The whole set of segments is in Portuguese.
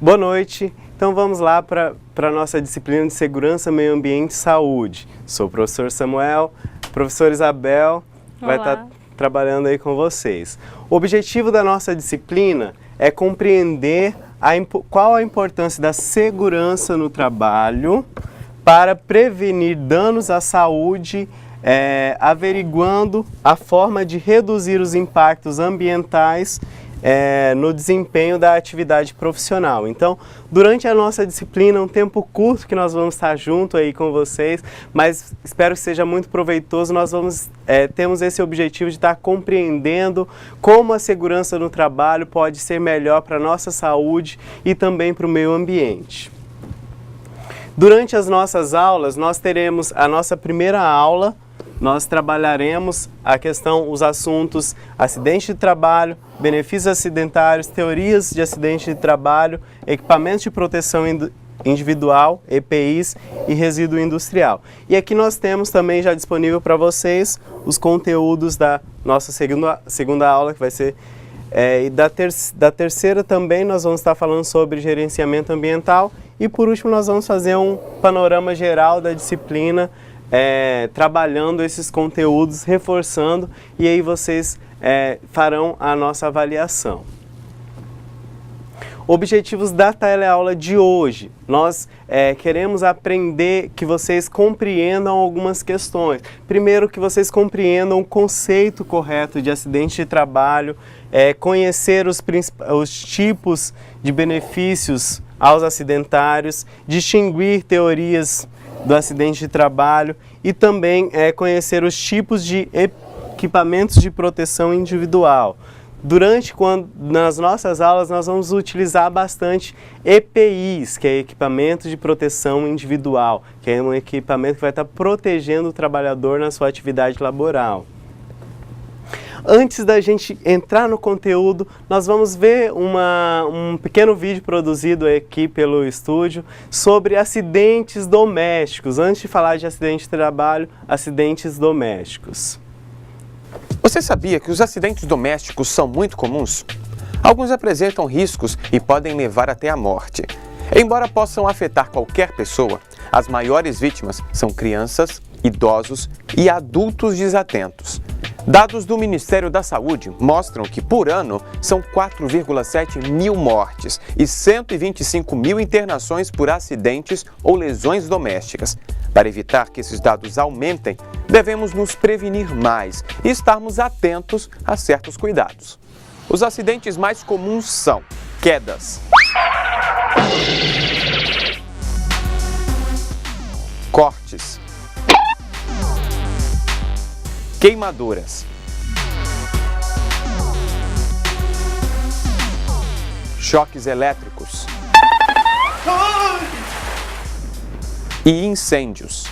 Boa noite. Então vamos lá para a nossa disciplina de Segurança, Meio Ambiente e Saúde. Sou o professor Samuel, professor Isabel vai estar trabalhando aí com vocês. O objetivo da nossa disciplina é compreender qual a importância da segurança no trabalho para prevenir danos à saúde, averiguando a forma de reduzir os impactos ambientais no desempenho da atividade profissional. Então, durante a nossa disciplina, um tempo curto que nós vamos estar junto aí com vocês, mas espero que seja muito proveitoso. Nós temos esse objetivo de estar compreendendo como a segurança no trabalho pode ser melhor para a nossa saúde e também para o meio ambiente. Durante as nossas aulas, nós teremos a nossa primeira aula. Nós trabalharemos os assuntos acidente de trabalho, benefícios acidentários, teorias de acidente de trabalho, equipamentos de proteção individual, EPIs e resíduo industrial. E aqui nós temos também já disponível para vocês os conteúdos da nossa segunda aula, que vai ser e da terceira também nós vamos estar falando sobre gerenciamento ambiental e por último nós vamos fazer um panorama geral da disciplina, trabalhando esses conteúdos, reforçando, e aí vocês farão a nossa avaliação. Objetivos da teleaula de hoje. Nós queremos aprender que vocês compreendam algumas questões. Primeiro, que vocês compreendam o conceito correto de acidente de trabalho, conhecer os tipos de benefícios aos acidentários, distinguir teorias do acidente de trabalho e também conhecer os tipos de equipamentos de proteção individual. Nas nossas aulas nós vamos utilizar bastante EPIs, que é equipamento de proteção individual, que é um equipamento que vai estar protegendo o trabalhador na sua atividade laboral. Antes da gente entrar no conteúdo, nós vamos ver um pequeno vídeo produzido aqui pelo estúdio sobre acidentes domésticos. Antes de falar de acidente de trabalho, acidentes domésticos. Você sabia que os acidentes domésticos são muito comuns? Alguns apresentam riscos e podem levar até a morte. Embora possam afetar qualquer pessoa, as maiores vítimas são crianças, idosos e adultos desatentos. Dados do Ministério da Saúde mostram que, por ano, são 4,7 mil mortes e 125 mil internações por acidentes ou lesões domésticas. Para evitar que esses dados aumentem, devemos nos prevenir mais e estarmos atentos a certos cuidados. Os acidentes mais comuns são quedas, cortes, queimaduras, choques elétricos e incêndios.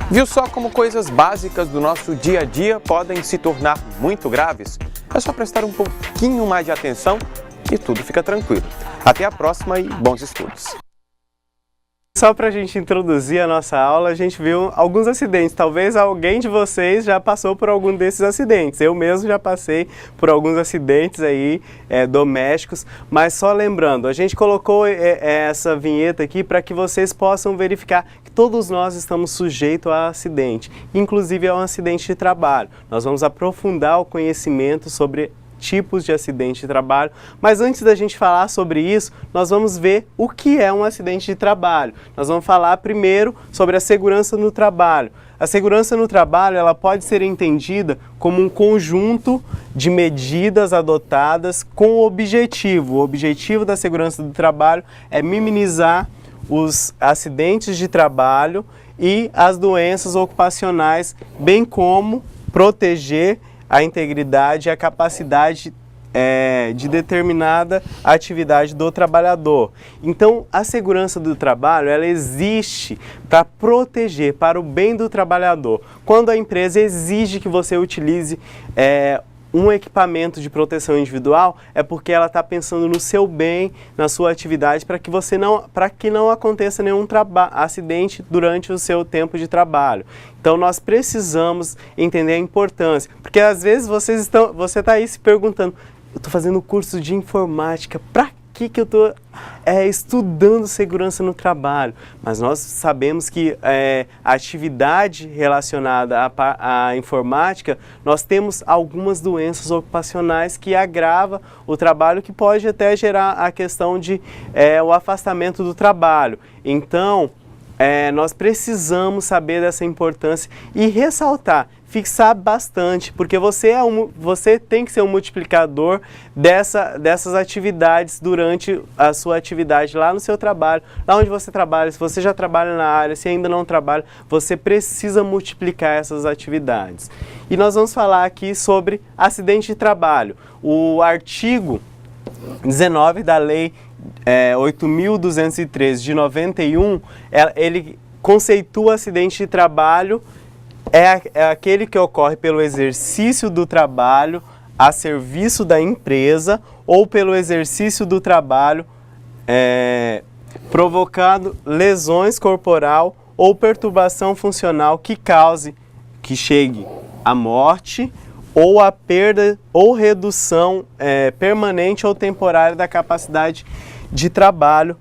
Viu só como coisas básicas do nosso dia a dia podem se tornar muito graves? É só prestar um pouquinho mais de atenção e tudo fica tranquilo. Até a próxima e bons estudos! Só para a gente introduzir a nossa aula, a gente viu alguns acidentes. Talvez alguém de vocês já passou por algum desses acidentes. Eu mesmo já passei por alguns acidentes aí domésticos. Mas só lembrando, a gente colocou essa vinheta aqui para que vocês possam verificar que todos nós estamos sujeitos a acidente, inclusive a um acidente de trabalho. Nós vamos aprofundar o conhecimento sobre tipos de acidente de trabalho, mas antes da gente falar sobre isso, nós vamos ver o que é um acidente de trabalho. Nós vamos falar primeiro sobre a segurança no trabalho. A segurança no trabalho, ela pode ser entendida como um conjunto de medidas adotadas com o objetivo da segurança do trabalho é minimizar os acidentes de trabalho e as doenças ocupacionais, bem como proteger a integridade e a capacidade de determinada atividade do trabalhador. Então, a segurança do trabalho, ela existe para proteger, para o bem do trabalhador. Quando a empresa exige que você utilize um equipamento de proteção individual, é porque ela está pensando no seu bem, na sua atividade, para que não aconteça nenhum acidente durante o seu tempo de trabalho. Então nós precisamos entender a importância, porque às vezes você está aí se perguntando, eu estou fazendo curso de informática, para que eu estou estudando segurança no trabalho? Mas nós sabemos que a atividade relacionada à informática, nós temos algumas doenças ocupacionais que agravam o trabalho, que pode até gerar a questão de o afastamento do trabalho. Então, nós precisamos saber dessa importância e ressaltar, fixar bastante, porque você tem que ser um multiplicador dessas atividades durante a sua atividade lá no seu trabalho, lá onde você trabalha. Se você já trabalha na área, se ainda não trabalha, você precisa multiplicar essas atividades. E nós vamos falar aqui sobre acidente de trabalho. O artigo 19 da Lei 8.213 de 91, ele conceitua acidente de trabalho é aquele que ocorre pelo exercício do trabalho a serviço da empresa ou pelo exercício do trabalho provocando lesões corporal ou perturbação funcional que chegue à morte ou a perda ou redução permanente ou temporária da capacidade de trabalho,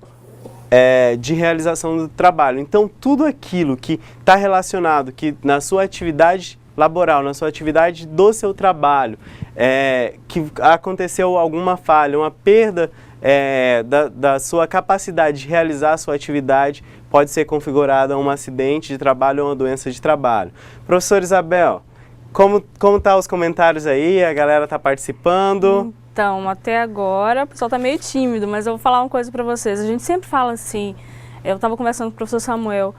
de realização do trabalho. Então, tudo aquilo que está relacionado, que na sua atividade laboral, na sua atividade do seu trabalho, que aconteceu alguma falha, uma perda da sua capacidade de realizar a sua atividade, pode ser configurada um acidente de trabalho ou uma doença de trabalho. Professora Isabel, como tá os comentários aí? A galera está participando? Então, até agora, o pessoal está meio tímido, mas eu vou falar uma coisa para vocês. A gente sempre fala assim, eu estava conversando com o professor Samuel,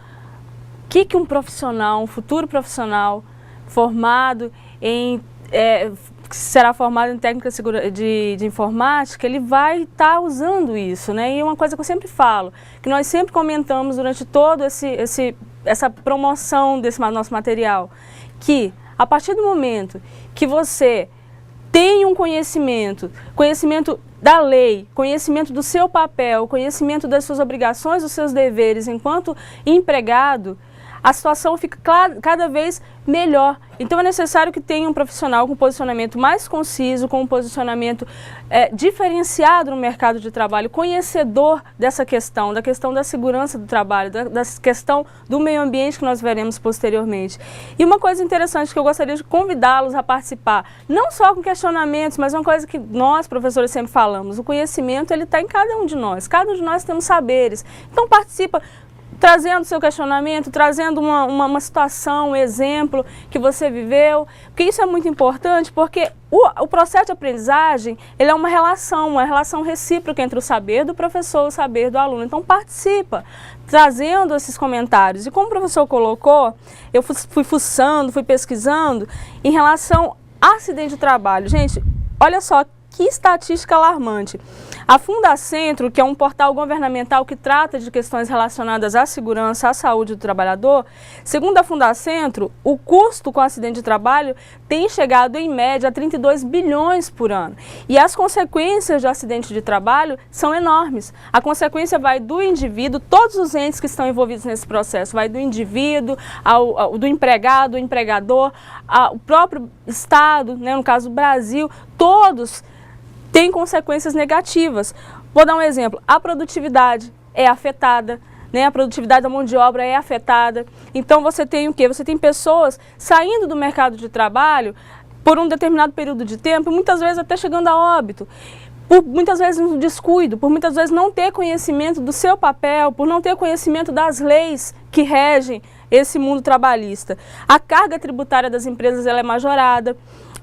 o que um profissional, um futuro profissional formado que será formado em técnica de informática, ele vai estar usando isso, né? E uma coisa que eu sempre falo, que nós sempre comentamos durante todo essa promoção desse nosso material, que a partir do momento que você tem um conhecimento da lei, conhecimento do seu papel, conhecimento das suas obrigações, dos seus deveres enquanto empregado, a situação fica cada vez melhor. Então é necessário que tenha um profissional com um posicionamento mais conciso, com um posicionamento diferenciado no mercado de trabalho, conhecedor dessa questão, da questão da segurança do trabalho, da questão do meio ambiente que nós veremos posteriormente. E uma coisa interessante que eu gostaria de convidá-los a participar, não só com questionamentos, mas uma coisa que nós, professores, sempre falamos, o conhecimento ele está em cada um de nós temos saberes. Então participa, trazendo seu questionamento, trazendo uma situação, um exemplo que você viveu, porque isso é muito importante, porque o processo de aprendizagem, ele é uma relação recíproca entre o saber do professor e o saber do aluno. Então participa, trazendo esses comentários. E como o professor colocou, eu fui fuçando, fui pesquisando em relação a acidente de trabalho. Gente, olha só que estatística alarmante. A Fundacentro, que é um portal governamental que trata de questões relacionadas à segurança, à saúde do trabalhador, segundo a Fundacentro, o custo com acidente de trabalho tem chegado em média a 32 bilhões por ano. E as consequências do acidente de trabalho são enormes. A consequência vai do indivíduo, todos os entes que estão envolvidos nesse processo, vai do indivíduo, do empregado, do empregador, o próprio Estado, né, no caso do Brasil, todos tem consequências negativas. Vou dar um exemplo, a produtividade é afetada, né? A produtividade da mão de obra é afetada. Então você tem o quê? Você tem pessoas saindo do mercado de trabalho por um determinado período de tempo, muitas vezes até chegando a óbito. Por muitas vezes no descuido, por muitas vezes não ter conhecimento do seu papel, por não ter conhecimento das leis que regem esse mundo trabalhista. A carga tributária das empresas ela é majorada.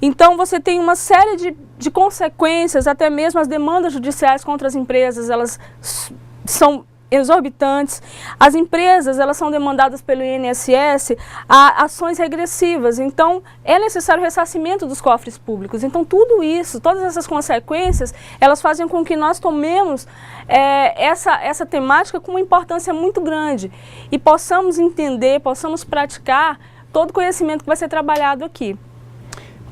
Então você tem uma série de consequências, até mesmo as demandas judiciais contra as empresas, elas são exorbitantes. As empresas, elas são demandadas pelo INSS a ações regressivas, então é necessário ressarcimento dos cofres públicos. Então tudo isso, todas essas consequências, elas fazem com que nós tomemos essa temática com uma importância muito grande e possamos entender, possamos praticar todo o conhecimento que vai ser trabalhado aqui.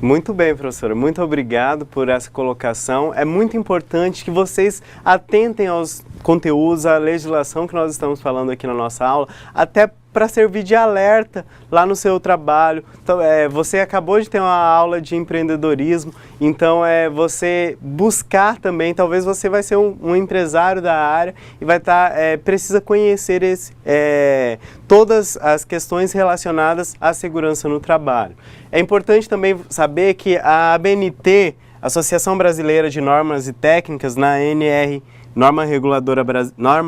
Muito bem, professora. Muito obrigado por essa colocação. É muito importante que vocês atentem aos conteúdos, à legislação que nós estamos falando aqui na nossa aula, até para servir de alerta lá no seu trabalho. Então, você acabou de ter uma aula de empreendedorismo, então você buscar também, talvez você vai ser um empresário da área e vai precisa conhecer todas as questões relacionadas à segurança no trabalho. É importante também saber que a ABNT, Associação Brasileira de Normas e Técnicas, na ANR, Norma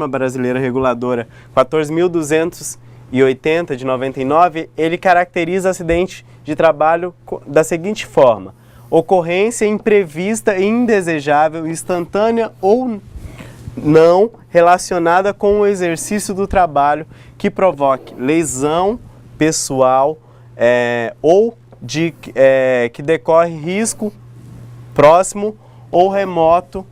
Brasileira Reguladora 14.280 de 99, ele caracteriza acidente de trabalho da seguinte forma: ocorrência imprevista e indesejável, instantânea ou não relacionada com o exercício do trabalho que provoque lesão pessoal ou que decorre risco próximo ou remoto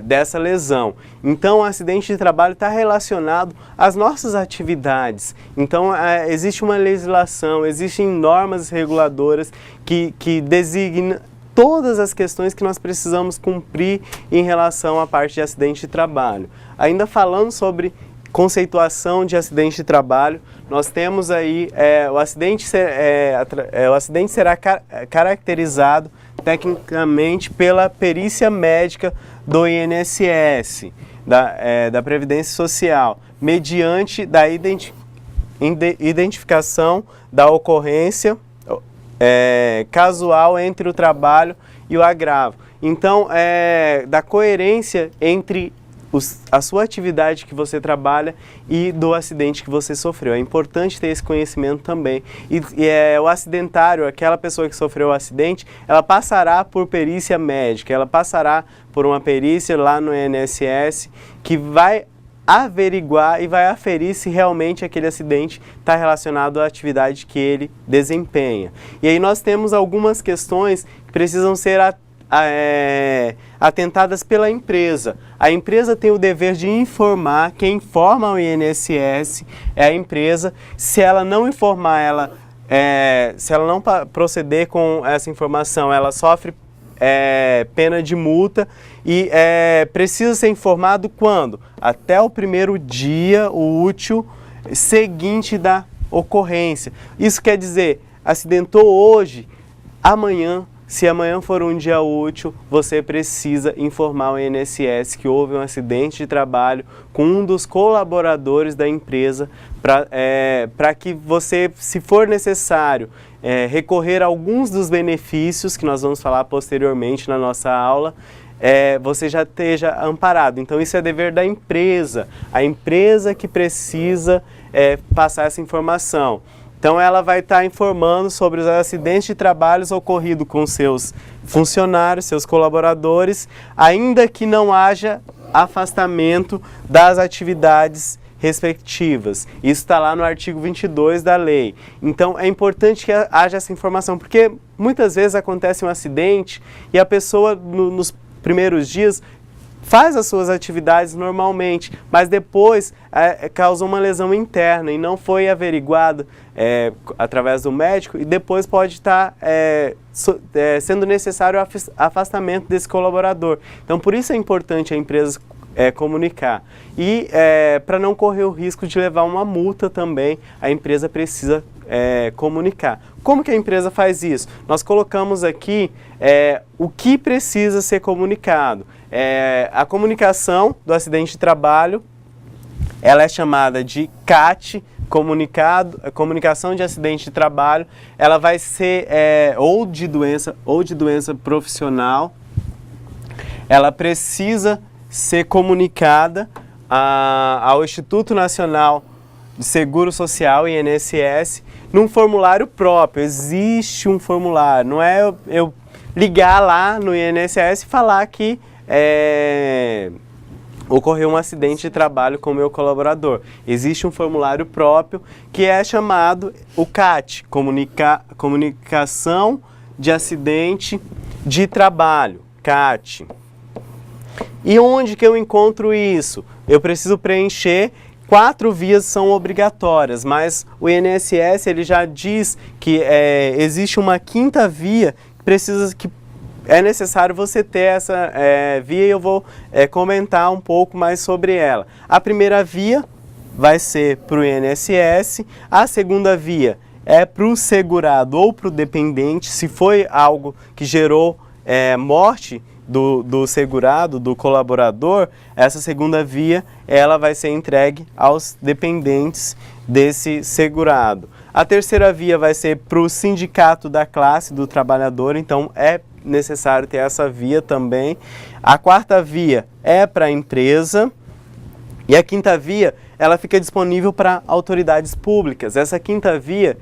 dessa lesão. Então, o acidente de trabalho está relacionado às nossas atividades. Então, existe uma legislação, existem normas reguladoras que designam todas as questões que nós precisamos cumprir em relação à parte de acidente de trabalho. Ainda falando sobre conceituação de acidente de trabalho, nós temos aí o acidente será caracterizado tecnicamente pela perícia médica do INSS, da Previdência Social, mediante da identificação da ocorrência casual entre o trabalho e o agravo. Então, da coerência entre a sua atividade que você trabalha e do acidente que você sofreu. É importante ter esse conhecimento também. E o acidentário, aquela pessoa que sofreu o acidente, ela passará por perícia médica, ela passará por uma perícia lá no INSS que vai averiguar e vai aferir se realmente aquele acidente está relacionado à atividade que ele desempenha. E aí nós temos algumas questões que precisam ser atentadas pela empresa. A empresa tem o dever de informar, quem informa o INSS é a empresa. Se ela não informar, se ela não proceder com essa informação, ela sofre pena de multa e precisa ser informado quando? Até o primeiro dia útil seguinte da ocorrência. Isso quer dizer, acidentou hoje, amanhã, se amanhã for um dia útil, você precisa informar o INSS que houve um acidente de trabalho com um dos colaboradores da empresa para que você, se for necessário, recorrer a alguns dos benefícios que nós vamos falar posteriormente na nossa aula, você já esteja amparado. Então isso é dever da empresa, a empresa que precisa passar essa informação. Então ela vai estar informando sobre os acidentes de trabalho ocorridos com seus funcionários, seus colaboradores, ainda que não haja afastamento das atividades respectivas. Isso está lá no artigo 22 da lei. Então é importante que haja essa informação, porque muitas vezes acontece um acidente e a pessoa nos primeiros dias faz as suas atividades normalmente, mas depois causou uma lesão interna e não foi averiguado através do médico, e depois pode estar sendo necessário o afastamento desse colaborador. Então, por isso é importante a empresa comunicar. E para não correr o risco de levar uma multa também, a empresa precisa comunicar. Como que a empresa faz isso? Nós colocamos aqui o que precisa ser comunicado. A comunicação do acidente de trabalho, ela é chamada de CAT, comunicação de acidente de trabalho. Ela vai ser ou de doença profissional. Ela precisa ser comunicada ao Instituto Nacional de Seguro Social, INSS, num formulário próprio. Existe um formulário, não é eu ligar lá no INSS e falar que ocorreu um acidente de trabalho com o meu colaborador. Existe um formulário próprio que é chamado o CAT, Comunicação de Acidente de Trabalho, CAT. E onde que eu encontro isso? Eu preciso preencher, 4 vias são obrigatórias, mas o INSS ele já diz que existe uma 5ª via que é necessário você ter essa via, e eu vou comentar um pouco mais sobre ela. A primeira via vai ser para o INSS, a segunda via é para o segurado ou para o dependente, se foi algo que gerou morte do segurado, do colaborador, essa segunda via ela vai ser entregue aos dependentes desse segurado. A terceira via vai ser para o sindicato da classe do trabalhador, então é necessário ter essa via também. A quarta via é para a empresa e a quinta via ela fica disponível para autoridades públicas. Essa quinta via,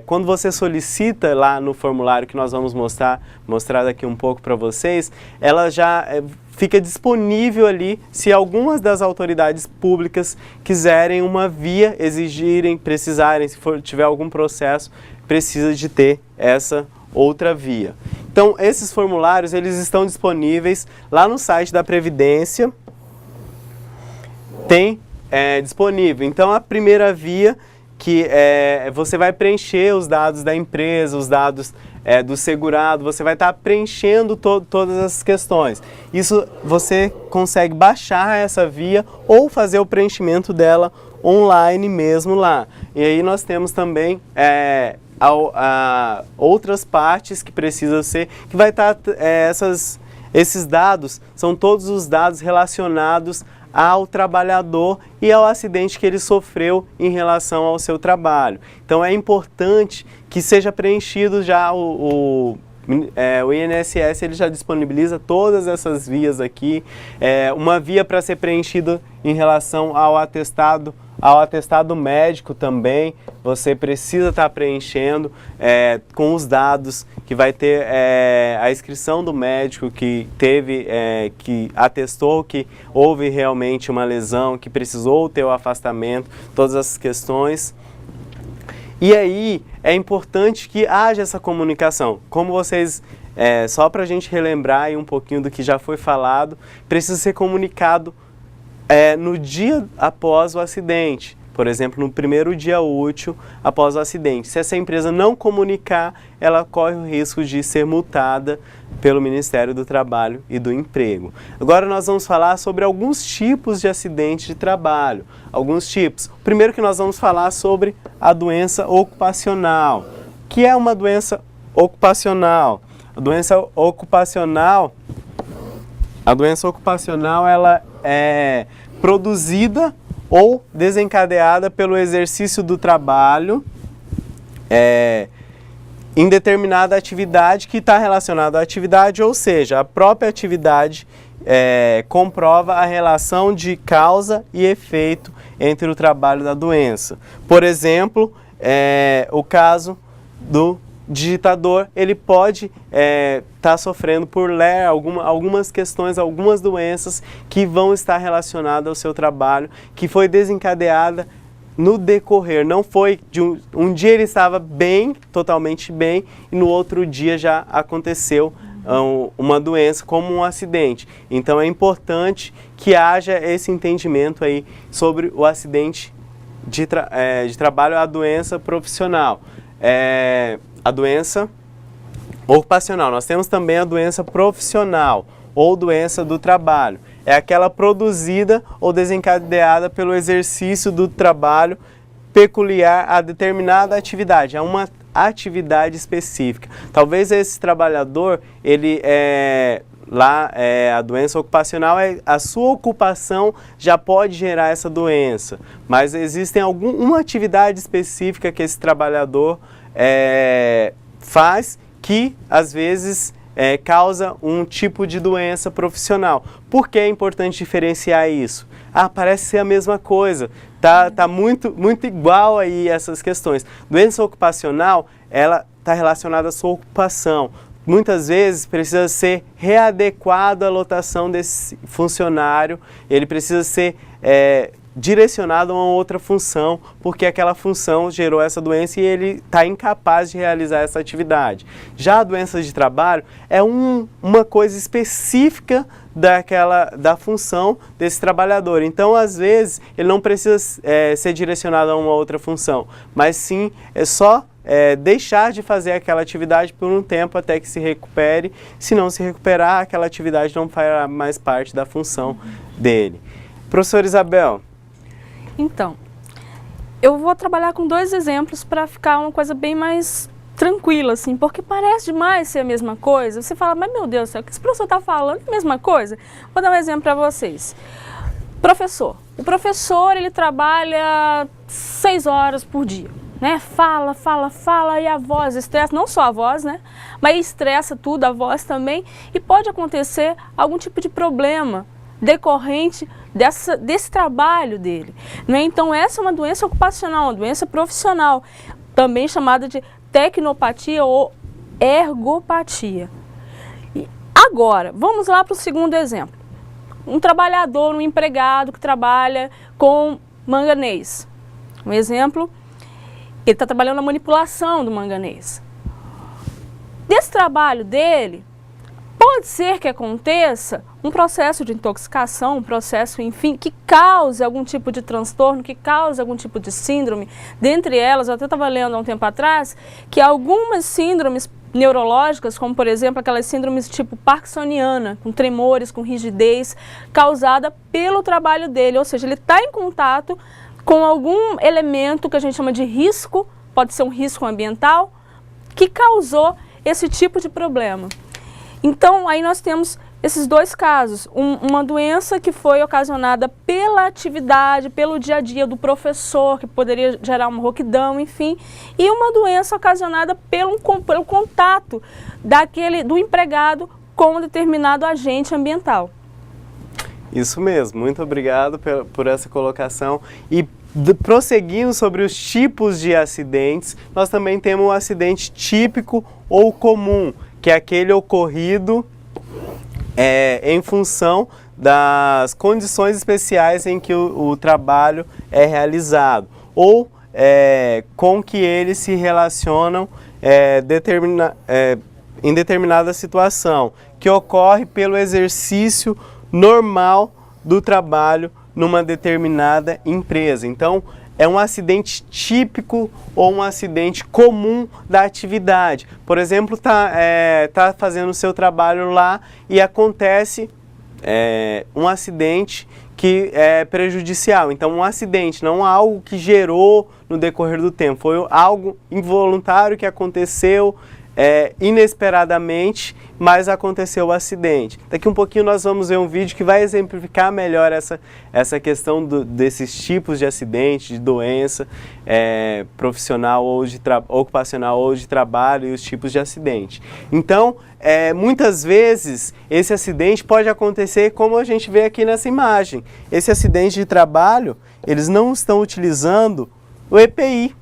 quando você solicita lá no formulário que nós vamos mostrar daqui um pouco para vocês, ela já fica disponível ali se algumas das autoridades públicas quiserem uma via, exigirem, precisarem, se tiver algum processo, precisa de ter essa outra via. Então, esses formulários eles estão disponíveis lá no site da Previdência, tem disponível. Então, a primeira via que você vai preencher os dados da empresa, os dados do segurado, você vai estar preenchendo todas essas questões. Isso você consegue baixar essa via ou fazer o preenchimento dela online mesmo lá. E aí nós temos também outras partes que precisam ser, que vai estar esses dados, são todos os dados relacionados ao trabalhador e ao acidente que ele sofreu em relação ao seu trabalho. Então é importante que seja preenchido já o INSS, ele já disponibiliza todas essas vias aqui, uma via para ser preenchida em relação ao atestado médico também, você precisa estar preenchendo com os dados que vai ter a inscrição do médico que teve, que atestou que houve realmente uma lesão, que precisou ter o afastamento, todas essas questões. E aí é importante que haja essa comunicação. Como vocês, só para a gente relembrar aí um pouquinho do que já foi falado, precisa ser comunicado no dia após o acidente, por exemplo, no primeiro dia útil após o acidente. Se essa empresa não comunicar, ela corre o risco de ser multada pelo Ministério do Trabalho e do Emprego. Agora nós vamos falar sobre alguns tipos de acidente de trabalho. Alguns tipos. O primeiro que nós vamos falar sobre a doença ocupacional. O que é uma doença ocupacional? A doença ocupacional ela é produzida ou desencadeada pelo exercício do trabalho em determinada atividade que está relacionada à atividade, ou seja, a própria atividade comprova a relação de causa e efeito entre o trabalho da doença. Por exemplo, o caso do digitador, ele pode estar sofrendo por LER, algumas questões, algumas doenças que vão estar relacionadas ao seu trabalho, que foi desencadeada no decorrer, não foi de um dia ele estava bem, totalmente bem, e no outro dia já aconteceu uma doença como um acidente. Então é importante que haja esse entendimento aí sobre o acidente de trabalho, a doença profissional. A doença ocupacional. Nós temos também a doença profissional ou doença do trabalho. É aquela produzida ou desencadeada pelo exercício do trabalho peculiar a determinada atividade, a uma atividade específica. Talvez esse trabalhador, a doença ocupacional, a sua ocupação já pode gerar essa doença, mas existem uma atividade específica que esse trabalhador faz que, às vezes, causa um tipo de doença profissional. Por que é importante diferenciar isso? Parece ser a mesma coisa, tá muito igual aí essas questões. Doença ocupacional, ela está relacionada à sua ocupação. Muitas vezes precisa ser readequada a lotação desse funcionário, ele precisa ser direcionado a uma outra função, porque aquela função gerou essa doença e ele está incapaz de realizar essa atividade. Já a doença de trabalho é uma coisa específica da função desse trabalhador. Então, às vezes, ele não precisa ser direcionado a uma outra função, mas sim é só deixar de fazer aquela atividade por um tempo até que se recupere. Se não se recuperar, aquela atividade não fará mais parte da função dele. Professora Isabel, Então, eu vou trabalhar com 2 exemplos para ficar uma coisa bem mais tranquila, assim, porque parece demais ser a mesma coisa. Você fala, mas meu Deus do céu, o que esse professor está falando é a mesma coisa? Vou dar um exemplo para vocês. Professor. O professor, ele trabalha 6 horas por dia, né? Fala, e a voz estressa, não só a voz, né? Mas estressa tudo, a voz também, e pode acontecer algum tipo de problema decorrente desse trabalho dele, né? Então essa é uma doença ocupacional, uma doença profissional, também chamada de tecnopatia ou ergopatia. E agora, vamos lá para o segundo exemplo. Um trabalhador, um empregado que trabalha com manganês. Um exemplo, ele está trabalhando na manipulação do manganês. Desse trabalho dele, pode ser que aconteça um processo de intoxicação, um processo, enfim, que cause algum tipo de transtorno, que cause algum tipo de síndrome. Dentre elas, eu até estava lendo há um tempo atrás, que algumas síndromes neurológicas, como por exemplo aquelas síndromes tipo parkinsoniana, com tremores, com rigidez, causada pelo trabalho dele, ou seja, ele está em contato com algum elemento que a gente chama de risco, pode ser um risco ambiental, que causou esse tipo de problema. Então, aí nós temos esses 2 casos, uma doença que foi ocasionada pela atividade, pelo dia a dia do professor, que poderia gerar uma rouquidão, enfim, e uma doença ocasionada pelo contato do empregado com um determinado agente ambiental. Isso mesmo, muito obrigado por essa colocação. E prosseguindo sobre os tipos de acidentes, nós também temos o acidente típico ou comum, que é aquele ocorrido em função das condições especiais em que o trabalho é realizado, ou com que eles se relacionam em determinada situação, que ocorre pelo exercício normal do trabalho numa determinada empresa. Então, é um acidente típico ou um acidente comum da atividade. Por exemplo, tá fazendo o seu trabalho lá e acontece um acidente que é prejudicial. Então, um acidente, não algo que gerou no decorrer do tempo, foi algo involuntário que aconteceu inesperadamente, mas aconteceu o acidente. Daqui um pouquinho nós vamos ver um vídeo que vai exemplificar melhor essa questão desses tipos de acidente, de doença profissional ou ocupacional ou de trabalho e os tipos de acidente. Então, muitas vezes esse acidente pode acontecer como a gente vê aqui nessa imagem. Esse acidente de trabalho, eles não estão utilizando o EPI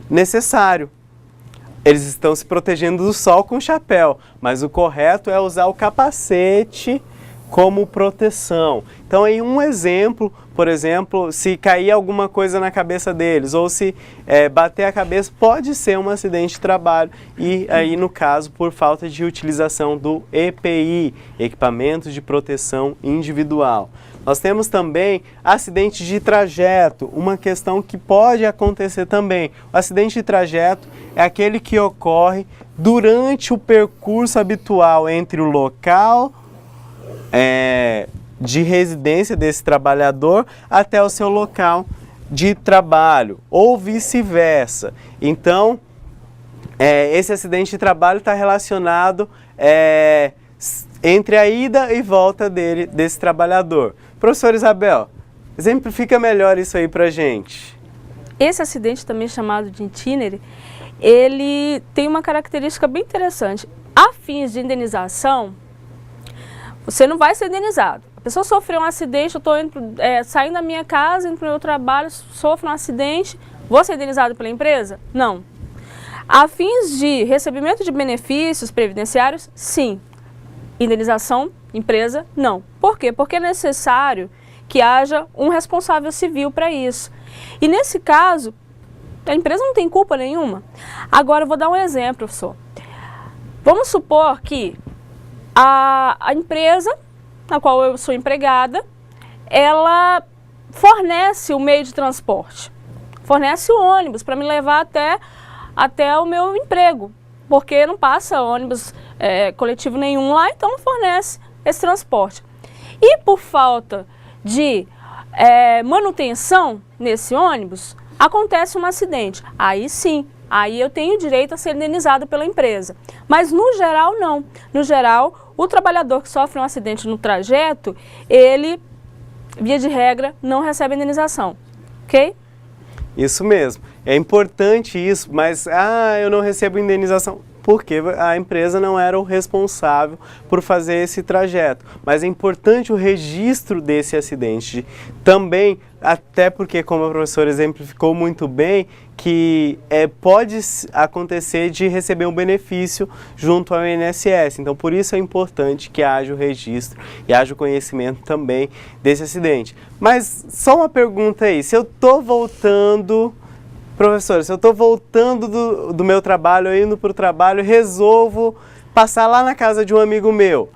necessário. Eles estão se protegendo do sol com o chapéu, mas o correto é usar o capacete como proteção. Então, aí um exemplo, por exemplo, se cair alguma coisa na cabeça deles ou se bater a cabeça, pode ser um acidente de trabalho e aí, no caso, por falta de utilização do EPI, equipamento de proteção individual. Nós temos também acidente de trajeto, uma questão que pode acontecer também. O acidente de trajeto é aquele que ocorre durante o percurso habitual entre o local de residência desse trabalhador até o seu local de trabalho, ou vice-versa. Então, esse acidente de trabalho está relacionado entre a ida e volta desse trabalhador. Professora Isabel, exemplifica melhor isso aí pra gente. Esse acidente, também chamado de itinerary, ele tem uma característica bem interessante. A fins de indenização, você não vai ser indenizado. A pessoa sofreu um acidente, eu estou saindo da minha casa, indo para o meu trabalho, sofro um acidente, vou ser indenizado pela empresa? Não. A fins de recebimento de benefícios previdenciários, sim. Indenização, empresa, não. Por quê? Porque é necessário que haja um responsável civil para isso. E nesse caso, a empresa não tem culpa nenhuma. Agora, eu vou dar um exemplo, professor. Vamos supor que a empresa na qual eu sou empregada, ela fornece o meio de transporte, fornece o ônibus para me levar até o meu emprego, porque não passa ônibus coletivo nenhum lá, então fornece esse transporte. E por falta de manutenção nesse ônibus, acontece um acidente. Aí sim, aí eu tenho direito a ser indenizado pela empresa. Mas no geral não. No geral, o trabalhador que sofre um acidente no trajeto, ele, via de regra, não recebe indenização. Ok? Isso mesmo. É importante isso, mas eu não recebo indenização porque a empresa não era o responsável por fazer esse trajeto. Mas é importante o registro desse acidente também, até porque, como a professora exemplificou muito bem, que pode acontecer de receber um benefício junto ao INSS. Então, por isso é importante que haja o registro e haja o conhecimento também desse acidente. Mas só uma pergunta aí, se eu estou voltando... Professor, se eu estou voltando do meu trabalho, indo para o trabalho, resolvo passar lá na casa de um amigo meu,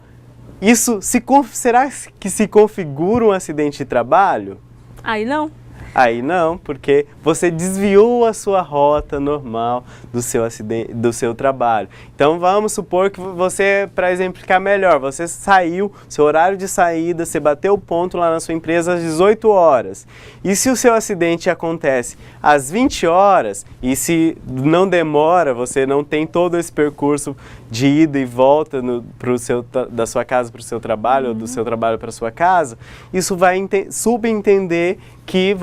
será que se configura um acidente de trabalho? Aí não. Aí não, porque você desviou a sua rota normal do seu trabalho. Então vamos supor que você, para exemplificar melhor, você saiu, seu horário de saída, você bateu o ponto lá na sua empresa às 18 horas. E se o seu acidente acontece às 20 horas, e se não demora, você não tem todo esse percurso de ida e volta da sua casa para o seu trabalho, ou do seu trabalho para a sua casa, isso vai subentender que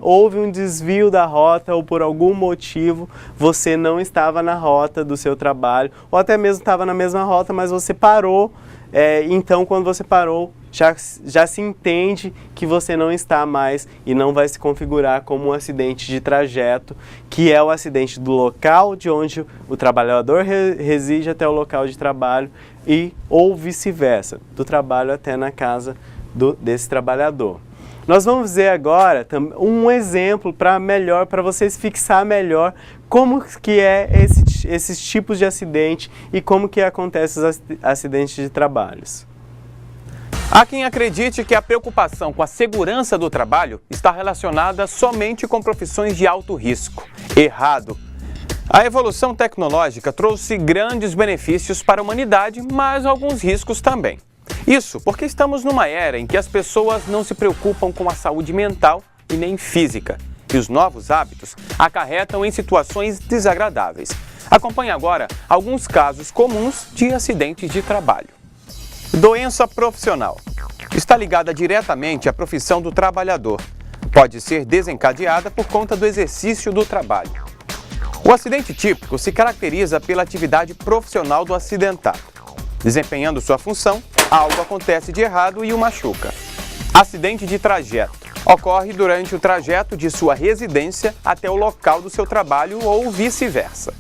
houve um desvio da rota ou por algum motivo você não estava na rota do seu trabalho, ou até mesmo estava na mesma rota, mas você parou. Então, quando você parou, já se entende que você não está mais e não vai se configurar como um acidente de trajeto, que é o acidente do local de onde o trabalhador reside até o local de trabalho ou vice-versa, do trabalho até na casa desse trabalhador. Nós vamos ver agora um exemplo para vocês fixar melhor como que é esses tipos de acidente e como que acontecem os acidentes de trabalhos. Há quem acredite que a preocupação com a segurança do trabalho está relacionada somente com profissões de alto risco. Errado. A evolução tecnológica trouxe grandes benefícios para a humanidade, mas alguns riscos também. Isso porque estamos numa era em que as pessoas não se preocupam com a saúde mental e nem física, e os novos hábitos acarretam em situações desagradáveis. Acompanhe agora alguns casos comuns de acidentes de trabalho. Doença profissional. Está ligada diretamente à profissão do trabalhador. Pode ser desencadeada por conta do exercício do trabalho. O acidente típico se caracteriza pela atividade profissional do acidentado. Desempenhando sua função, algo acontece de errado e o machuca. Acidente de trajeto. Ocorre durante o trajeto de sua residência até o local do seu trabalho ou vice-versa.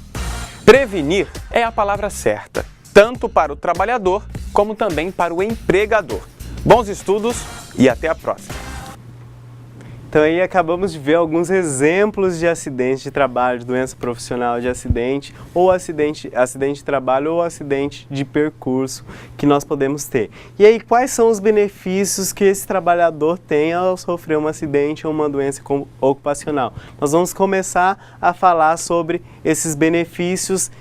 Prevenir é a palavra certa, tanto para o trabalhador como também para o empregador. Bons estudos e até a próxima! Então aí acabamos de ver alguns exemplos de acidente de trabalho, de doença profissional de acidente, ou acidente de trabalho ou acidente de percurso que nós podemos ter. E aí quais são os benefícios que esse trabalhador tem ao sofrer um acidente ou uma doença ocupacional? Nós vamos começar a falar sobre esses benefícios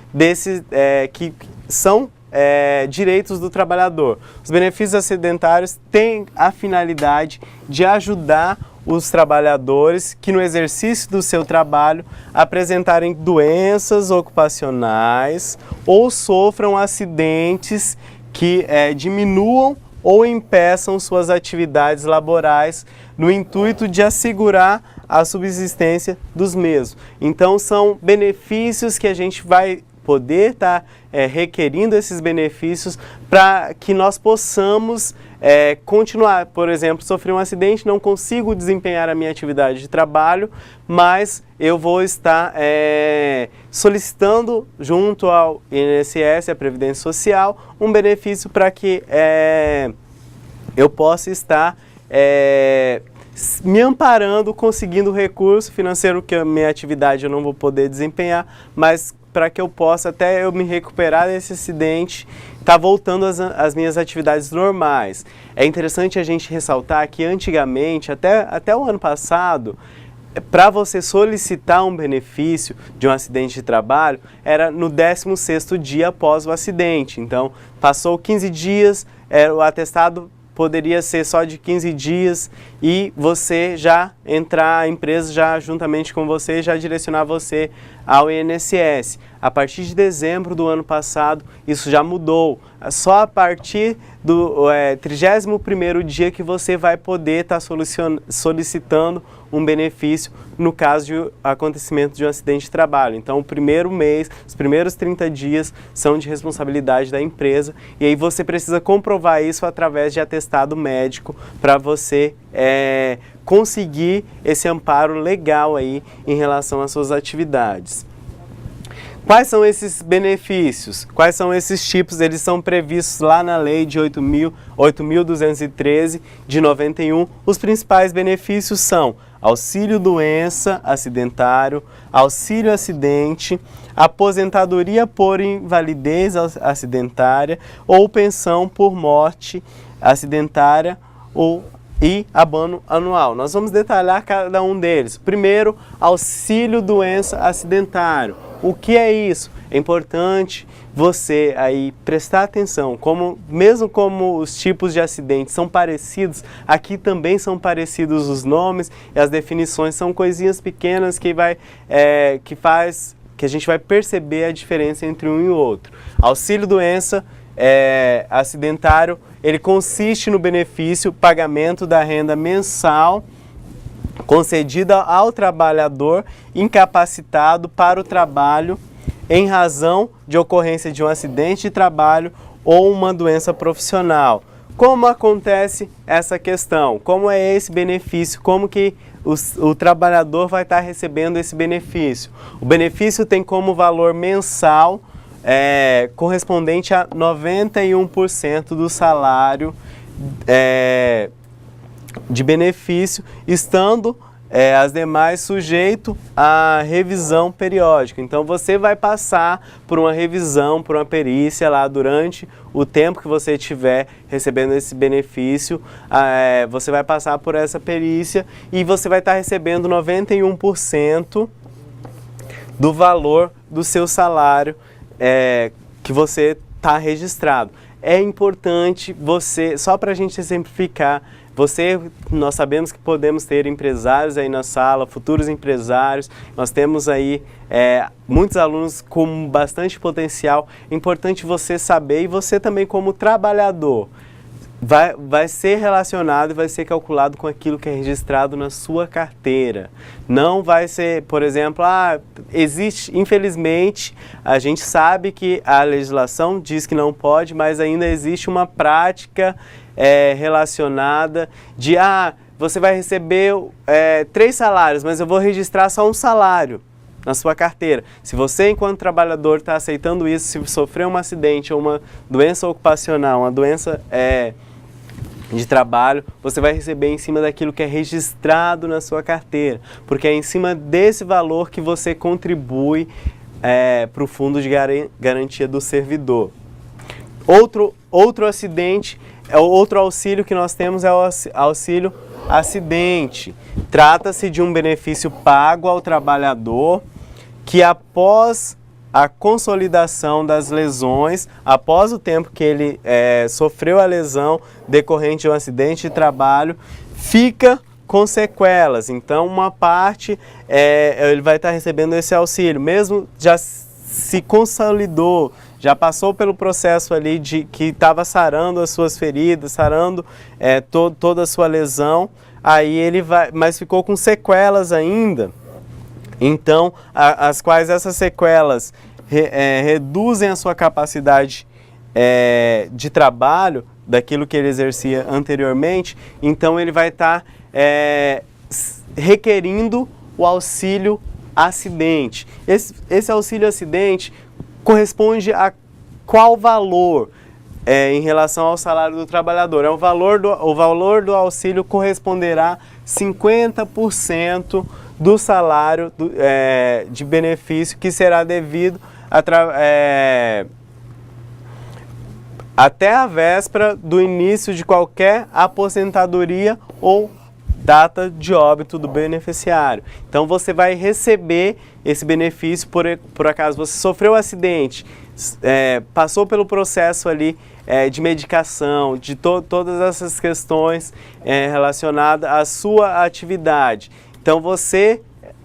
que são direitos do trabalhador. Os benefícios acidentários têm a finalidade de ajudar os trabalhadores que no exercício do seu trabalho apresentarem doenças ocupacionais ou sofram acidentes que diminuam ou impeçam suas atividades laborais no intuito de assegurar a subsistência dos mesmos. Então são benefícios que a gente vai poder estar requerindo esses benefícios para que nós possamos continuar. Por exemplo, sofri um acidente, não consigo desempenhar a minha atividade de trabalho, mas eu vou estar solicitando junto ao INSS, a Previdência Social, um benefício para que eu possa estar me amparando, conseguindo recurso financeiro que a minha atividade eu não vou poder desempenhar, mas para que eu possa, até eu me recuperar desse acidente, estar voltando às minhas atividades normais. É interessante a gente ressaltar que antigamente, até o ano passado, para você solicitar um benefício de um acidente de trabalho, era no 16º dia após o acidente. Então, passou 15 dias, o atestado poderia ser só de 15 dias e você já entrar, a empresa já juntamente com você, já direcionar você ao INSS. A partir de dezembro do ano passado, isso já mudou. Só a partir do 31º dia que você vai poder estar solicitando um benefício no caso de acontecimento de um acidente de trabalho. Então, o primeiro mês, os primeiros 30 dias são de responsabilidade da empresa e aí você precisa comprovar isso através de atestado médico para você conseguir esse amparo legal aí em relação às suas atividades. Quais são esses benefícios? Quais são esses tipos? Eles são previstos lá na lei de 8.213 de 91. Os principais benefícios são auxílio doença acidentário, auxílio acidente, aposentadoria por invalidez acidentária ou pensão por morte acidentária e abono anual. Nós vamos detalhar cada um deles. Primeiro, auxílio doença acidentário. O que é isso? É importante você aí prestar atenção, mesmo como os tipos de acidentes são parecidos, aqui também são parecidos os nomes e as definições, são coisinhas pequenas que a gente vai perceber a diferença entre um e o outro. Auxílio doença acidentário, ele consiste no benefício pagamento da renda mensal concedida ao trabalhador incapacitado para o trabalho em razão de ocorrência de um acidente de trabalho ou uma doença profissional. Como acontece essa questão? Como é esse benefício? Como que o trabalhador vai estar recebendo esse benefício? O benefício tem como valor mensal correspondente a 91% do salário de benefício, estando as demais sujeito à revisão periódica. Então você vai passar por uma revisão, por uma perícia lá durante o tempo que você estiver recebendo esse benefício, você vai passar por essa perícia e você vai estar recebendo 91% do valor do seu salário que você está registrado. É importante você, só para a gente exemplificar, nós sabemos que podemos ter empresários aí na sala, futuros empresários, nós temos aí muitos alunos com bastante potencial. É importante você saber, e você também como trabalhador, vai ser relacionado e vai ser calculado com aquilo que é registrado na sua carteira. Não vai ser, por exemplo, existe, infelizmente, a gente sabe que a legislação diz que não pode, mas ainda existe uma prática relacionada de, você vai receber 3 salários, mas eu vou registrar só um salário na sua carteira. Se você, enquanto trabalhador, está aceitando isso, se sofrer um acidente ou uma doença ocupacional, uma doença de trabalho, você vai receber em cima daquilo que é registrado na sua carteira, porque é em cima desse valor que você contribui para o fundo de garantia do servidor. Outro acidente, outro auxílio que nós temos é o auxílio acidente. Trata-se de um benefício pago ao trabalhador que após a consolidação das lesões, após o tempo que ele sofreu a lesão decorrente de um acidente de trabalho, fica com sequelas. Então, uma parte, ele vai estar recebendo esse auxílio, mesmo já se consolidou, já passou pelo processo ali que estava sarando as suas feridas, sarando toda a sua lesão, aí ele mas ficou com sequelas ainda. Então, as quais essas sequelas reduzem a sua capacidade de trabalho daquilo que ele exercia anteriormente, então ele vai estar requerindo o auxílio acidente. Esse auxílio acidente corresponde a qual valor em relação ao salário do trabalhador? O valor do auxílio corresponderá 50% do salário de benefício que será devido até a véspera do início de qualquer aposentadoria ou data de óbito do beneficiário. Então você vai receber esse benefício por acaso você sofreu um acidente, passou pelo processo ali de medicação, de todas essas questões relacionadas à sua atividade. Então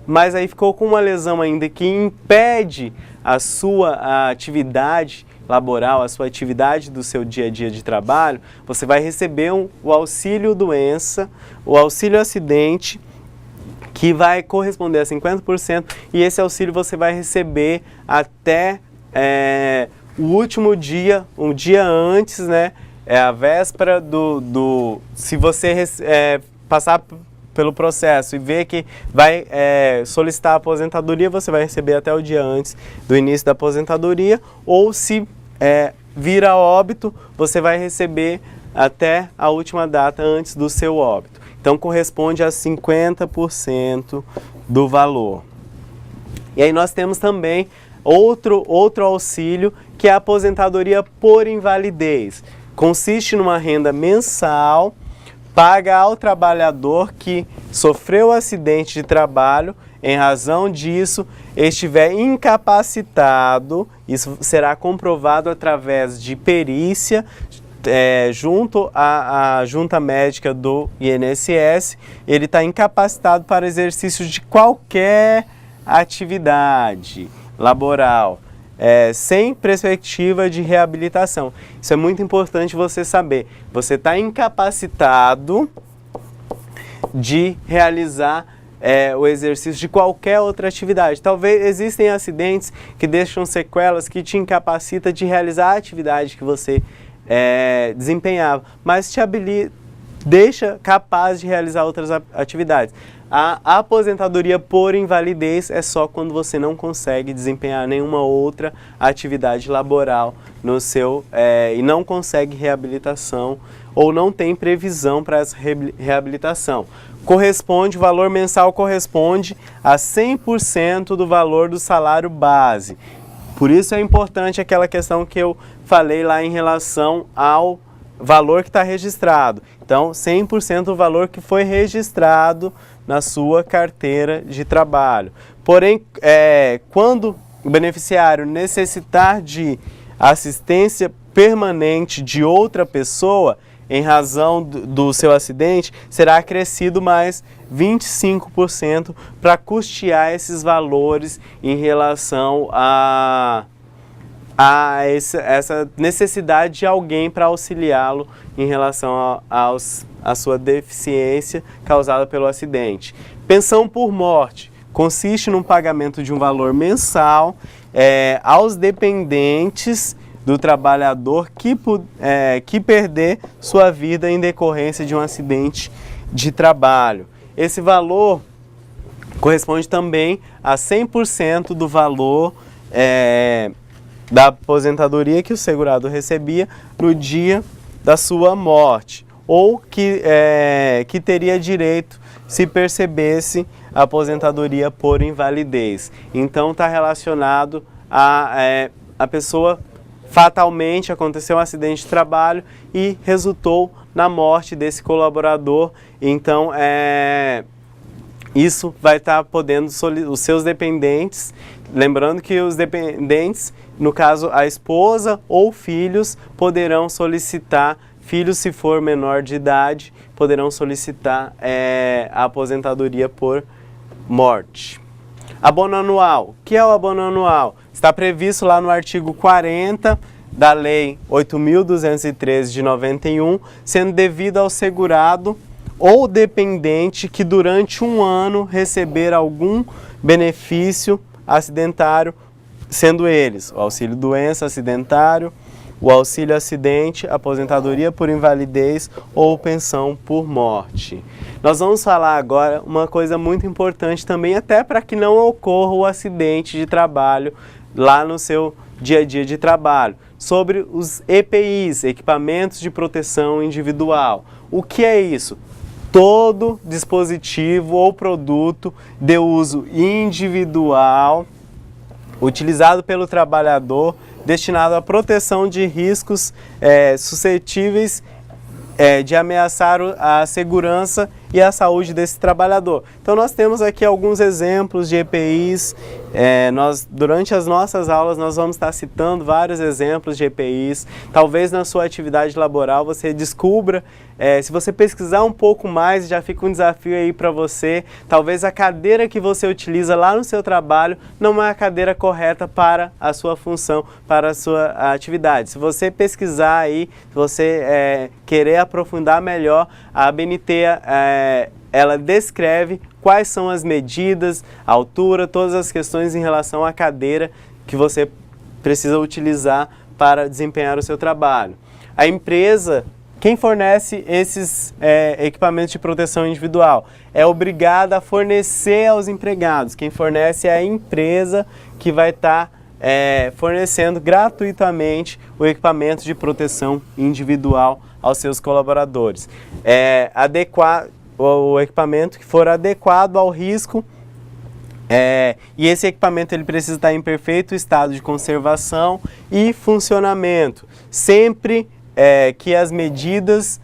mas aí ficou com uma lesão ainda que impede a sua atividade laboral, a sua atividade do seu dia a dia de trabalho, você vai receber o auxílio doença, o auxílio acidente, que vai corresponder a 50%, e esse auxílio você vai receber até o último dia, um dia antes, né? A véspera se você passar pelo processo e ver que vai solicitar a aposentadoria, você vai receber até o dia antes do início da aposentadoria, ou se vir a óbito, você vai receber até a última data antes do seu óbito. Então corresponde a 50% do valor. E aí nós temos também outro auxílio, que é a aposentadoria por invalidez. Consiste numa renda mensal paga ao trabalhador que sofreu acidente de trabalho, em razão disso estiver incapacitado. Isso será comprovado através de perícia junto à junta médica do INSS. Ele está incapacitado para exercício de qualquer atividade laboral, sem perspectiva de reabilitação. Isso é muito importante você saber. Você está incapacitado de realizar o exercício de qualquer outra atividade. Talvez existem acidentes que deixam sequelas que te incapacita de realizar a atividade que você desempenhava, mas te deixa capaz de realizar outras atividades. A aposentadoria por invalidez é só quando você não consegue desempenhar nenhuma outra atividade laboral no seu e não consegue reabilitação ou não tem previsão para essa reabilitação. O valor mensal corresponde a 100% do valor do salário base. Por isso é importante aquela questão que eu falei lá em relação ao valor que está registrado. Então, 100% do valor que foi registrado na sua carteira de trabalho. Porém, quando o beneficiário necessitar de assistência permanente de outra pessoa, em razão do seu acidente, será acrescido mais 25% para custear esses valores em relação a essa necessidade de alguém para auxiliá-lo em relação à sua deficiência causada pelo acidente. Pensão por morte consiste num pagamento de um valor mensal aos dependentes do trabalhador que perder sua vida em decorrência de um acidente de trabalho. Esse valor corresponde também a 100% do valor da aposentadoria que o segurado recebia no dia da sua morte, ou que teria direito se percebesse a aposentadoria por invalidez. Então está relacionado a pessoa fatalmente aconteceu um acidente de trabalho e resultou na morte desse colaborador. Então isso vai estar podendo os seus dependentes, lembrando que os dependentes, no caso a esposa ou filhos, poderão solicitar, filhos se for menor de idade, poderão solicitar a aposentadoria por morte. Abono anual. O que é o abono anual? Está previsto lá no artigo 40 da Lei 8.213 de 91, sendo devido ao segurado ou dependente que durante um ano receber algum benefício acidentário, sendo eles o auxílio doença acidentário, o auxílio acidente, aposentadoria por invalidez ou pensão por morte. Nós vamos falar agora uma coisa muito importante também, até para que não ocorra o acidente de trabalho lá no seu dia a dia de trabalho, sobre os EPIs, equipamentos de proteção individual. O que é isso? Todo dispositivo ou produto de uso individual utilizado pelo trabalhador destinado à proteção de riscos suscetíveis de ameaçar a segurança e a saúde desse trabalhador. Então nós temos aqui alguns exemplos de EPIs, durante as nossas aulas nós vamos estar citando vários exemplos de EPIs, talvez na sua atividade laboral você descubra, se você pesquisar um pouco mais, já fica um desafio aí para você, talvez a cadeira que você utiliza lá no seu trabalho não é a cadeira correta para a sua função, para a sua atividade. Se você pesquisar aí, se você querer aprofundar melhor, a ABNT ela descreve quais são as medidas, a altura, todas as questões em relação à cadeira que você precisa utilizar para desempenhar o seu trabalho. A empresa, quem fornece esses equipamentos de proteção individual, é obrigada a fornecer aos empregados. Quem fornece é a empresa que vai estar fornecendo gratuitamente o equipamento de proteção individual aos seus colaboradores. O equipamento que for adequado ao risco, e esse equipamento ele precisa estar em perfeito estado de conservação e funcionamento, sempre que as medidas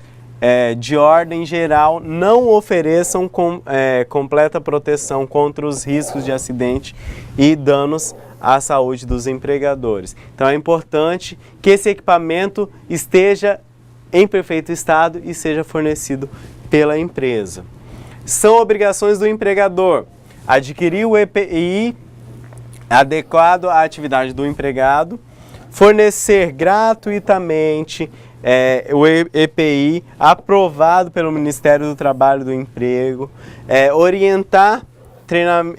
de ordem geral não ofereçam completa proteção contra os riscos de acidente e danos à saúde dos empregadores. Então é importante que esse equipamento esteja em perfeito estado e seja fornecido pela empresa. São obrigações do empregador: adquirir o EPI adequado à atividade do empregado, fornecer gratuitamente o EPI aprovado pelo Ministério do Trabalho e do Emprego, orientar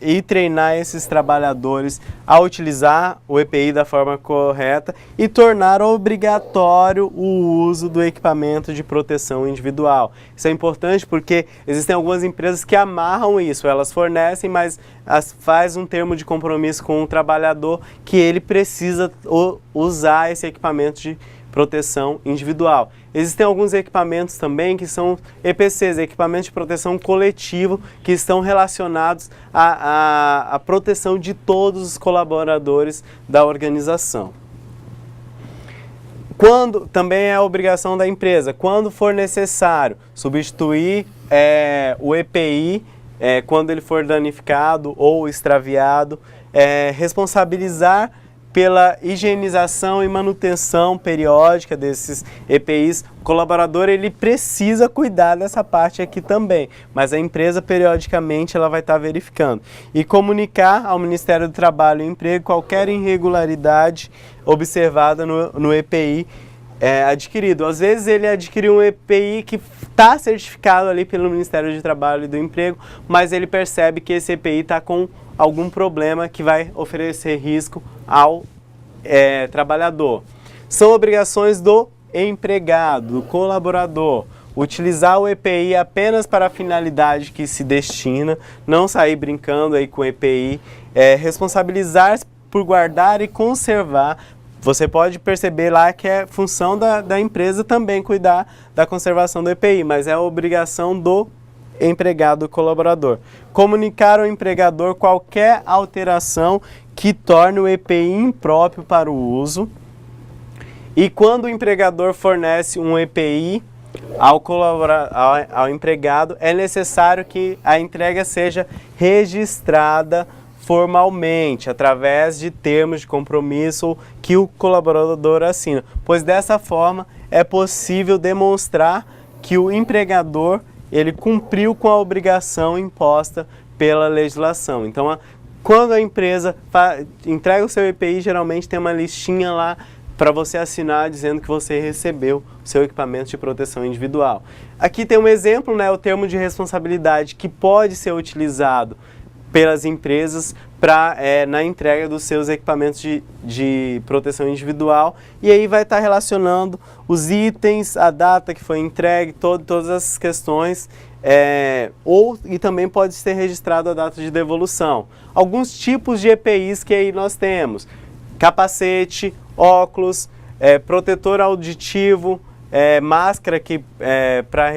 e treinar esses trabalhadores a utilizar o EPI da forma correta e tornar obrigatório o uso do equipamento de proteção individual. Isso é importante porque existem algumas empresas que amarram isso, elas fornecem, mas faz um termo de compromisso com o trabalhador que ele precisa usar esse equipamento de proteção individual. Existem alguns equipamentos também que são EPCs, equipamentos de proteção coletivo, que estão relacionados à proteção de todos os colaboradores da organização. Também é a obrigação da empresa, quando for necessário, substituir o EPI quando ele for danificado ou extraviado, responsabilizar pela higienização e manutenção periódica desses EPIs. O colaborador ele precisa cuidar dessa parte aqui também, mas a empresa periodicamente ela vai estar verificando. E comunicar ao Ministério do Trabalho e Emprego qualquer irregularidade observada no EPI adquirido. Às vezes ele adquiriu um EPI que está certificado ali pelo Ministério do Trabalho e do Emprego, mas ele percebe que esse EPI está com algum problema que vai oferecer risco ao trabalhador. São obrigações do empregado, do colaborador, utilizar o EPI apenas para a finalidade que se destina, não sair brincando aí com o EPI, responsabilizar por guardar e conservar. Você pode perceber lá que é função da empresa também cuidar da conservação do EPI, mas é a obrigação do empregado colaborador. Comunicar ao empregador qualquer alteração que torne o EPI impróprio para o uso. E quando o empregador fornece um EPI ao empregado, é necessário que a entrega seja registrada formalmente, através de termos de compromisso que o colaborador assina, pois dessa forma é possível demonstrar que o empregador ele cumpriu com a obrigação imposta pela legislação. Então, quando a empresa entrega o seu EPI, geralmente tem uma listinha lá para você assinar dizendo que você recebeu o seu equipamento de proteção individual. Aqui tem um exemplo, o termo de responsabilidade que pode ser utilizado pelas empresas na entrega dos seus equipamentos de proteção individual, e aí vai estar relacionando os itens, a data que foi entregue, todas essas questões, e também pode ser registrado a data de devolução. Alguns tipos de EPIs que aí nós temos: capacete, óculos, protetor auditivo, máscara para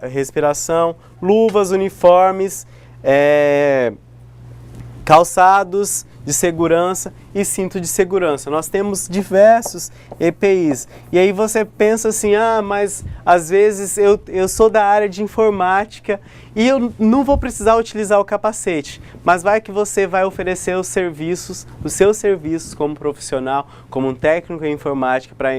respiração, luvas, uniformes, calçados de segurança e cinto de segurança. Nós temos diversos EPIs. E aí você pensa assim, mas às vezes eu sou da área de informática e eu não vou precisar utilizar o capacete. Mas vai que você vai oferecer os seus serviços como profissional, como um técnico em informática para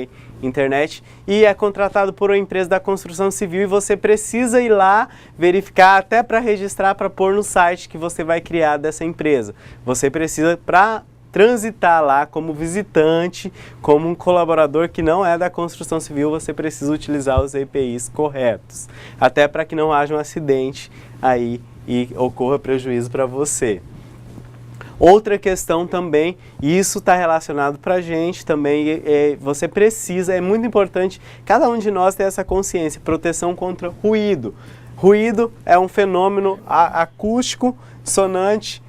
internet, e é contratado por uma empresa da construção civil e você precisa ir lá verificar, até para registrar, para pôr no site que você vai criar dessa empresa. Você precisa, para transitar lá como visitante, como um colaborador que não é da construção civil, você precisa utilizar os EPIs corretos, até para que não haja um acidente aí e ocorra prejuízo para você. Outra questão também, e isso está relacionado para a gente também, você precisa, é muito importante, cada um de nós ter essa consciência, proteção contra ruído. Ruído é um fenômeno acústico, sonante,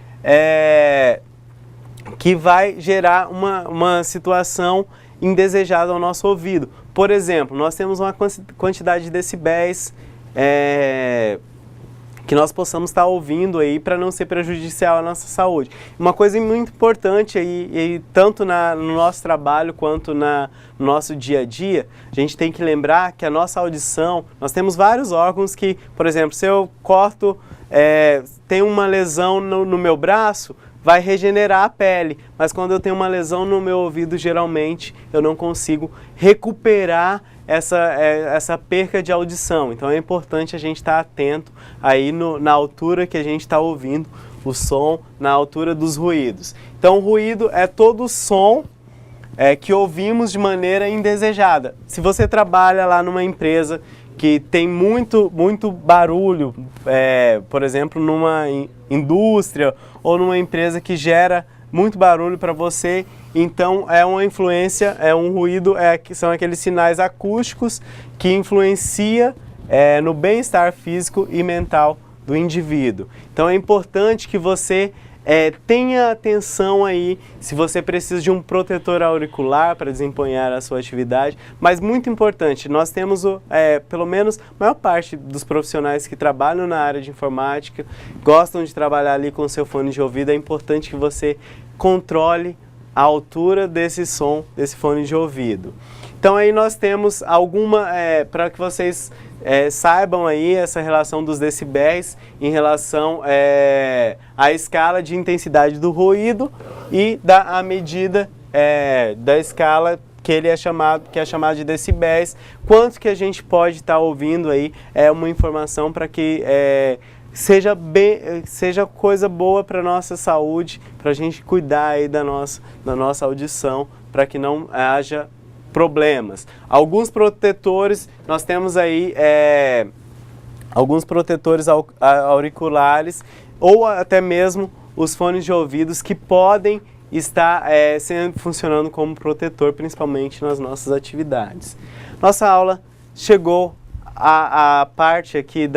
que vai gerar uma situação indesejada ao nosso ouvido. Por exemplo, nós temos uma quantidade de decibéis que nós possamos estar ouvindo aí para não ser prejudicial à nossa saúde. Uma coisa muito importante aí, tanto no nosso trabalho quanto no nosso dia a dia, a gente tem que lembrar que a nossa audição, nós temos vários órgãos que, por exemplo, se eu corto, tem uma lesão no meu braço, vai regenerar a pele, mas quando eu tenho uma lesão no meu ouvido, geralmente eu não consigo recuperar essa perca de audição. Então é importante a gente estar atento aí na altura que a gente está ouvindo o som, na altura dos ruídos. Então o ruído é todo som que ouvimos de maneira indesejada. Se você trabalha lá numa empresa que tem muito barulho, por exemplo, numa indústria ou numa empresa que gera muito barulho para você, então é uma influência, um ruído, são aqueles sinais acústicos que influencia no bem-estar físico e mental do indivíduo. Então é importante que você tenha atenção aí, se você precisa de um protetor auricular para desempenhar a sua atividade, mas muito importante, nós temos, pelo menos, a maior parte dos profissionais que trabalham na área de informática, gostam de trabalhar ali com o seu fone de ouvido, é importante que você controle a altura desse som, desse fone de ouvido. Então aí nós temos para que vocês saibam aí essa relação dos decibéis em relação à escala de intensidade do ruído e a medida da escala que é chamada de decibéis, quanto que a gente pode estar ouvindo aí, uma informação para que seja coisa boa para a nossa saúde, para a gente cuidar aí da nossa audição, para que não haja problemas. Alguns protetores, nós temos aí alguns protetores auriculares ou até mesmo os fones de ouvidos que podem estar funcionando como protetor, principalmente nas nossas atividades. Nossa aula chegou, a parte aqui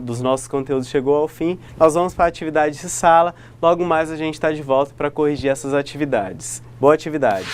dos nossos conteúdos chegou ao fim. Nós vamos para a atividade de sala, logo mais a gente está de volta para corrigir essas atividades. Boa atividade!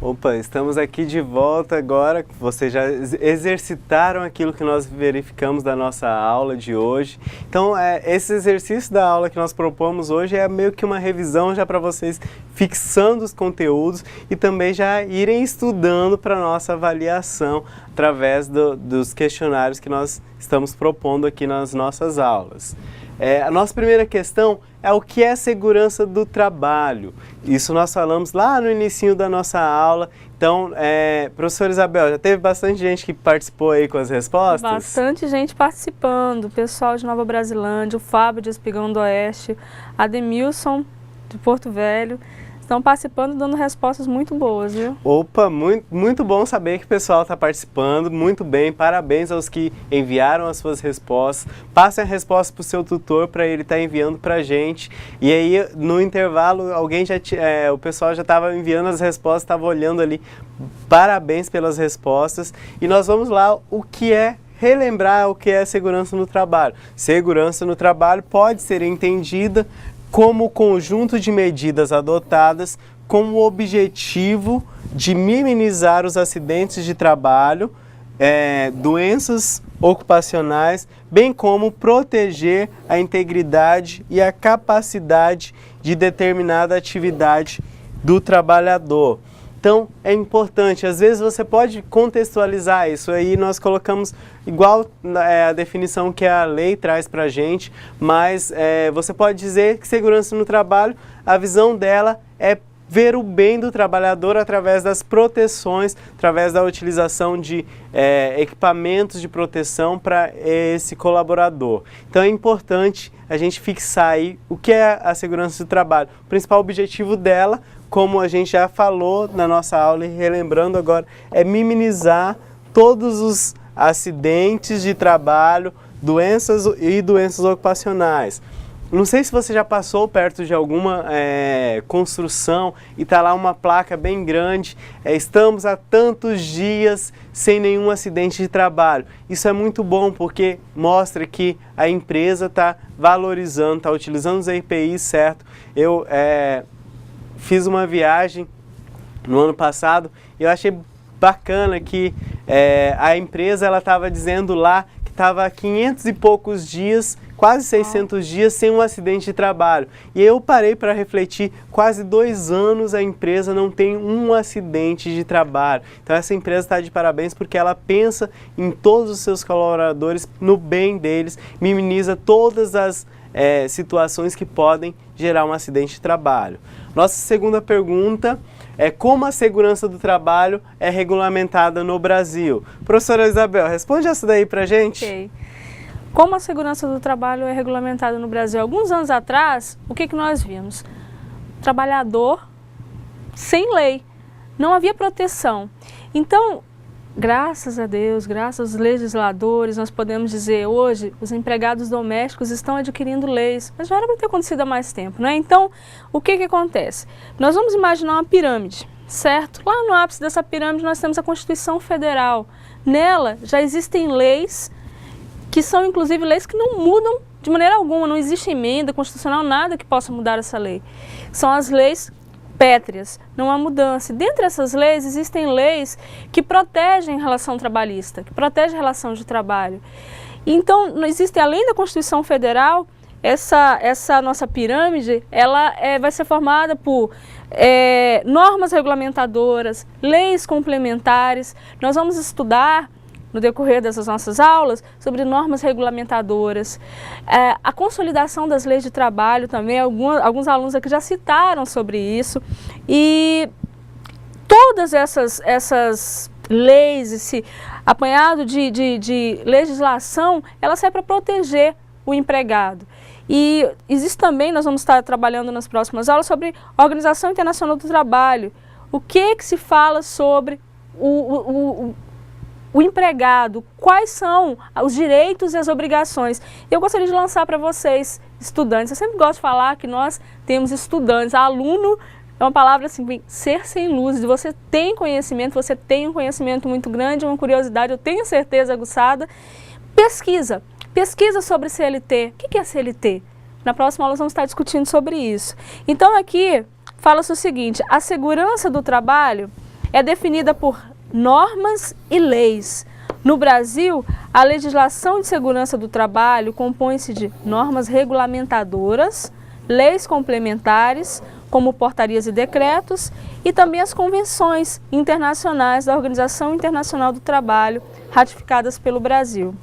Opa, estamos aqui de volta agora. Vocês já exercitaram aquilo que nós verificamos da nossa aula de hoje. Então, esse exercício da aula que nós propomos hoje é meio que uma revisão já para vocês fixando os conteúdos e também já irem estudando para a nossa avaliação através dos questionários que nós estamos propondo aqui nas nossas aulas. A nossa primeira questão é o que é segurança do trabalho. Isso nós falamos lá no início da nossa aula. Então, professora Isabel, já teve bastante gente que participou aí com as respostas? Bastante gente participando, o pessoal de Nova Brasilândia, o Fábio de Espigão do Oeste, Ademilson de Porto Velho, estão participando, dando respostas muito boas, viu? Opa, muito bom saber que o pessoal está participando, muito bem, parabéns aos que enviaram as suas respostas. Passem a resposta para o seu tutor para ele estar enviando para a gente. E aí, no intervalo, o pessoal já estava enviando as respostas, estava olhando ali. Parabéns pelas respostas. E nós vamos lá, relembrar o que é segurança no trabalho. Segurança no trabalho pode ser entendida como conjunto de medidas adotadas com o objetivo de minimizar os acidentes de trabalho, doenças ocupacionais, bem como proteger a integridade e a capacidade de determinada atividade do trabalhador. Então, é importante, às vezes você pode contextualizar isso aí, nós colocamos igual a definição que a lei traz para a gente, mas você pode dizer que segurança no trabalho, a visão dela é ver o bem do trabalhador através das proteções, através da utilização de equipamentos de proteção para esse colaborador. Então é importante a gente fixar aí o que é a segurança do trabalho. O principal objetivo dela, como a gente já falou na nossa aula e relembrando agora, é minimizar todos os acidentes de trabalho, doenças ocupacionais. Não sei se você já passou perto de alguma construção e está lá uma placa bem grande, estamos há tantos dias sem nenhum acidente de trabalho. Isso é muito bom porque mostra que a empresa está valorizando, está utilizando os EPIs certo. Eu fiz uma viagem no ano passado e eu achei bacana que a empresa estava dizendo lá que estava há 500 e poucos dias, quase 600 dias sem um acidente de trabalho. E eu parei para refletir, quase 2 anos a empresa não tem um acidente de trabalho. Então essa empresa está de parabéns porque ela pensa em todos os seus colaboradores, no bem deles, minimiza todas as situações que podem gerar um acidente de trabalho. Nossa segunda pergunta é como a segurança do trabalho é regulamentada no Brasil. Professora Isabel, responde essa daí pra gente. Ok. Como a segurança do trabalho é regulamentada no Brasil? Alguns anos atrás, o que nós vimos? Trabalhador sem lei, não havia proteção. Então, graças a Deus, graças aos legisladores, nós podemos dizer hoje, os empregados domésticos estão adquirindo leis, mas já era para ter acontecido há mais tempo, né? Então, o que acontece? Nós vamos imaginar uma pirâmide, certo? Lá no ápice dessa pirâmide nós temos a Constituição Federal. Nela já existem leis, que são inclusive leis que não mudam de maneira alguma, não existe emenda constitucional, nada que possa mudar essa lei. São as leis pétreas, não há mudança. Dentre essas leis, existem leis que protegem a relação trabalhista, que protegem a relação de trabalho. Então, não existe, além da Constituição Federal, essa nossa pirâmide, ela vai ser formada por normas regulamentadoras, leis complementares. Nós vamos estudar, no decorrer dessas nossas aulas, sobre normas regulamentadoras, a consolidação das leis de trabalho também, alguns alunos aqui já citaram sobre isso, e todas essas leis, esse apanhado de legislação, ela serve para proteger o empregado. E existe também, nós vamos estar trabalhando nas próximas aulas, sobre a Organização Internacional do Trabalho. O que se fala sobre o empregado, quais são os direitos e as obrigações. Eu gostaria de lançar para vocês, estudantes, eu sempre gosto de falar que nós temos estudantes, aluno é uma palavra assim, ser sem luz, você tem conhecimento, você tem um conhecimento muito grande, uma curiosidade, eu tenho certeza aguçada. Pesquisa sobre CLT. O que é CLT? Na próxima aula nós vamos estar discutindo sobre isso. Então aqui fala-se o seguinte, a segurança do trabalho é definida por normas e leis. No Brasil, a legislação de segurança do trabalho compõe-se de normas regulamentadoras, leis complementares, como portarias e decretos, e também as convenções internacionais da Organização Internacional do Trabalho, ratificadas pelo Brasil.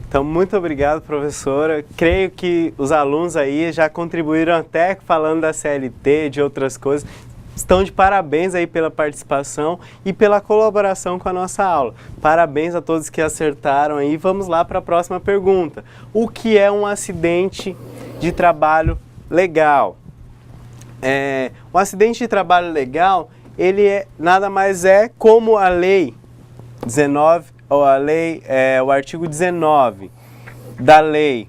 Então, muito obrigado, professora. Creio que os alunos aí já contribuíram até falando da CLT, de outras coisas. Estão de parabéns aí pela participação e pela colaboração com a nossa aula. Parabéns a todos que acertaram aí. Vamos lá para a próxima pergunta. O que é um acidente de trabalho legal? o acidente de trabalho legal, ele nada mais é como a lei 19, ou o artigo 19 da lei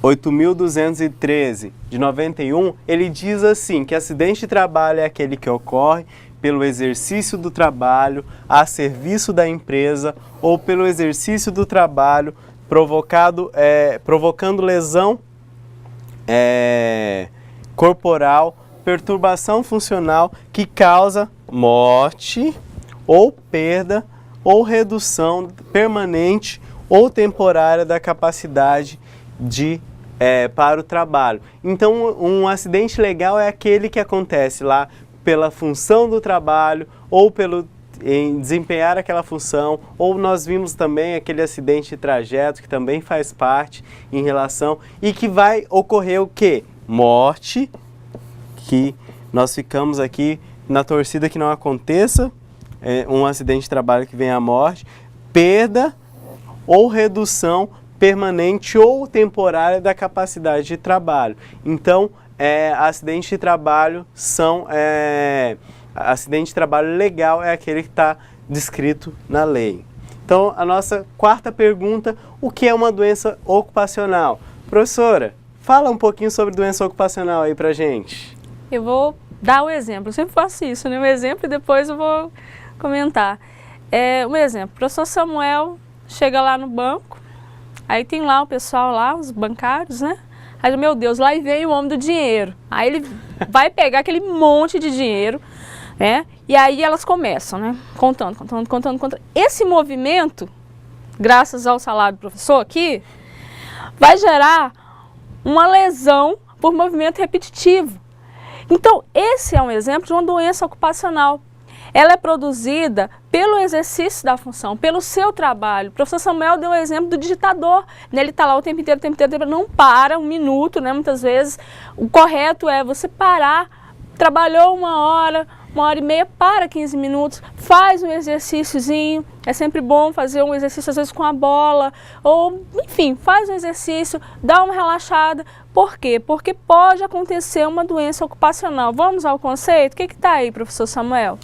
8.213 de 91, ele diz assim, que acidente de trabalho é aquele que ocorre pelo exercício do trabalho a serviço da empresa ou pelo exercício do trabalho provocando lesão corporal, perturbação funcional que causa morte ou perda ou redução permanente ou temporária da capacidade para o trabalho. Então, um acidente legal é aquele que acontece lá pela função do trabalho ou em desempenhar aquela função, ou nós vimos também aquele acidente de trajeto que também faz parte em relação e que vai ocorrer o quê? Morte, que nós ficamos aqui na torcida que não aconteça um acidente de trabalho que venha à morte, perda ou redução permanente ou temporária da capacidade de trabalho. Então, acidente de trabalho acidente de trabalho legal é aquele que está descrito na lei. Então, a nossa quarta pergunta, o que é uma doença ocupacional? Professora, fala um pouquinho sobre doença ocupacional aí pra gente. Eu vou dar o exemplo, eu sempre faço isso, né? Um exemplo e depois eu vou comentar. Um exemplo, o professor Samuel chega lá no banco, aí tem lá o pessoal lá, os bancários, né? Aí, meu Deus, lá vem o homem do dinheiro. Aí ele vai pegar aquele monte de dinheiro, né? E aí elas começam, né? Contando. Esse movimento, graças ao salário do professor aqui, vai gerar uma lesão por movimento repetitivo. Então, esse é um exemplo de uma doença ocupacional. Ela é produzida pelo exercício da função, pelo seu trabalho. O professor Samuel deu o exemplo do digitador. Ele está lá o tempo inteiro, não para um minuto, né? Muitas vezes. O correto é você parar, trabalhou uma hora e meia, para 15 minutos, faz um exercíciozinho. É sempre bom fazer um exercício, às vezes, com a bola, ou, enfim, faz um exercício, dá uma relaxada. Por quê? Porque pode acontecer uma doença ocupacional. Vamos ao conceito? O que está aí, professor Samuel?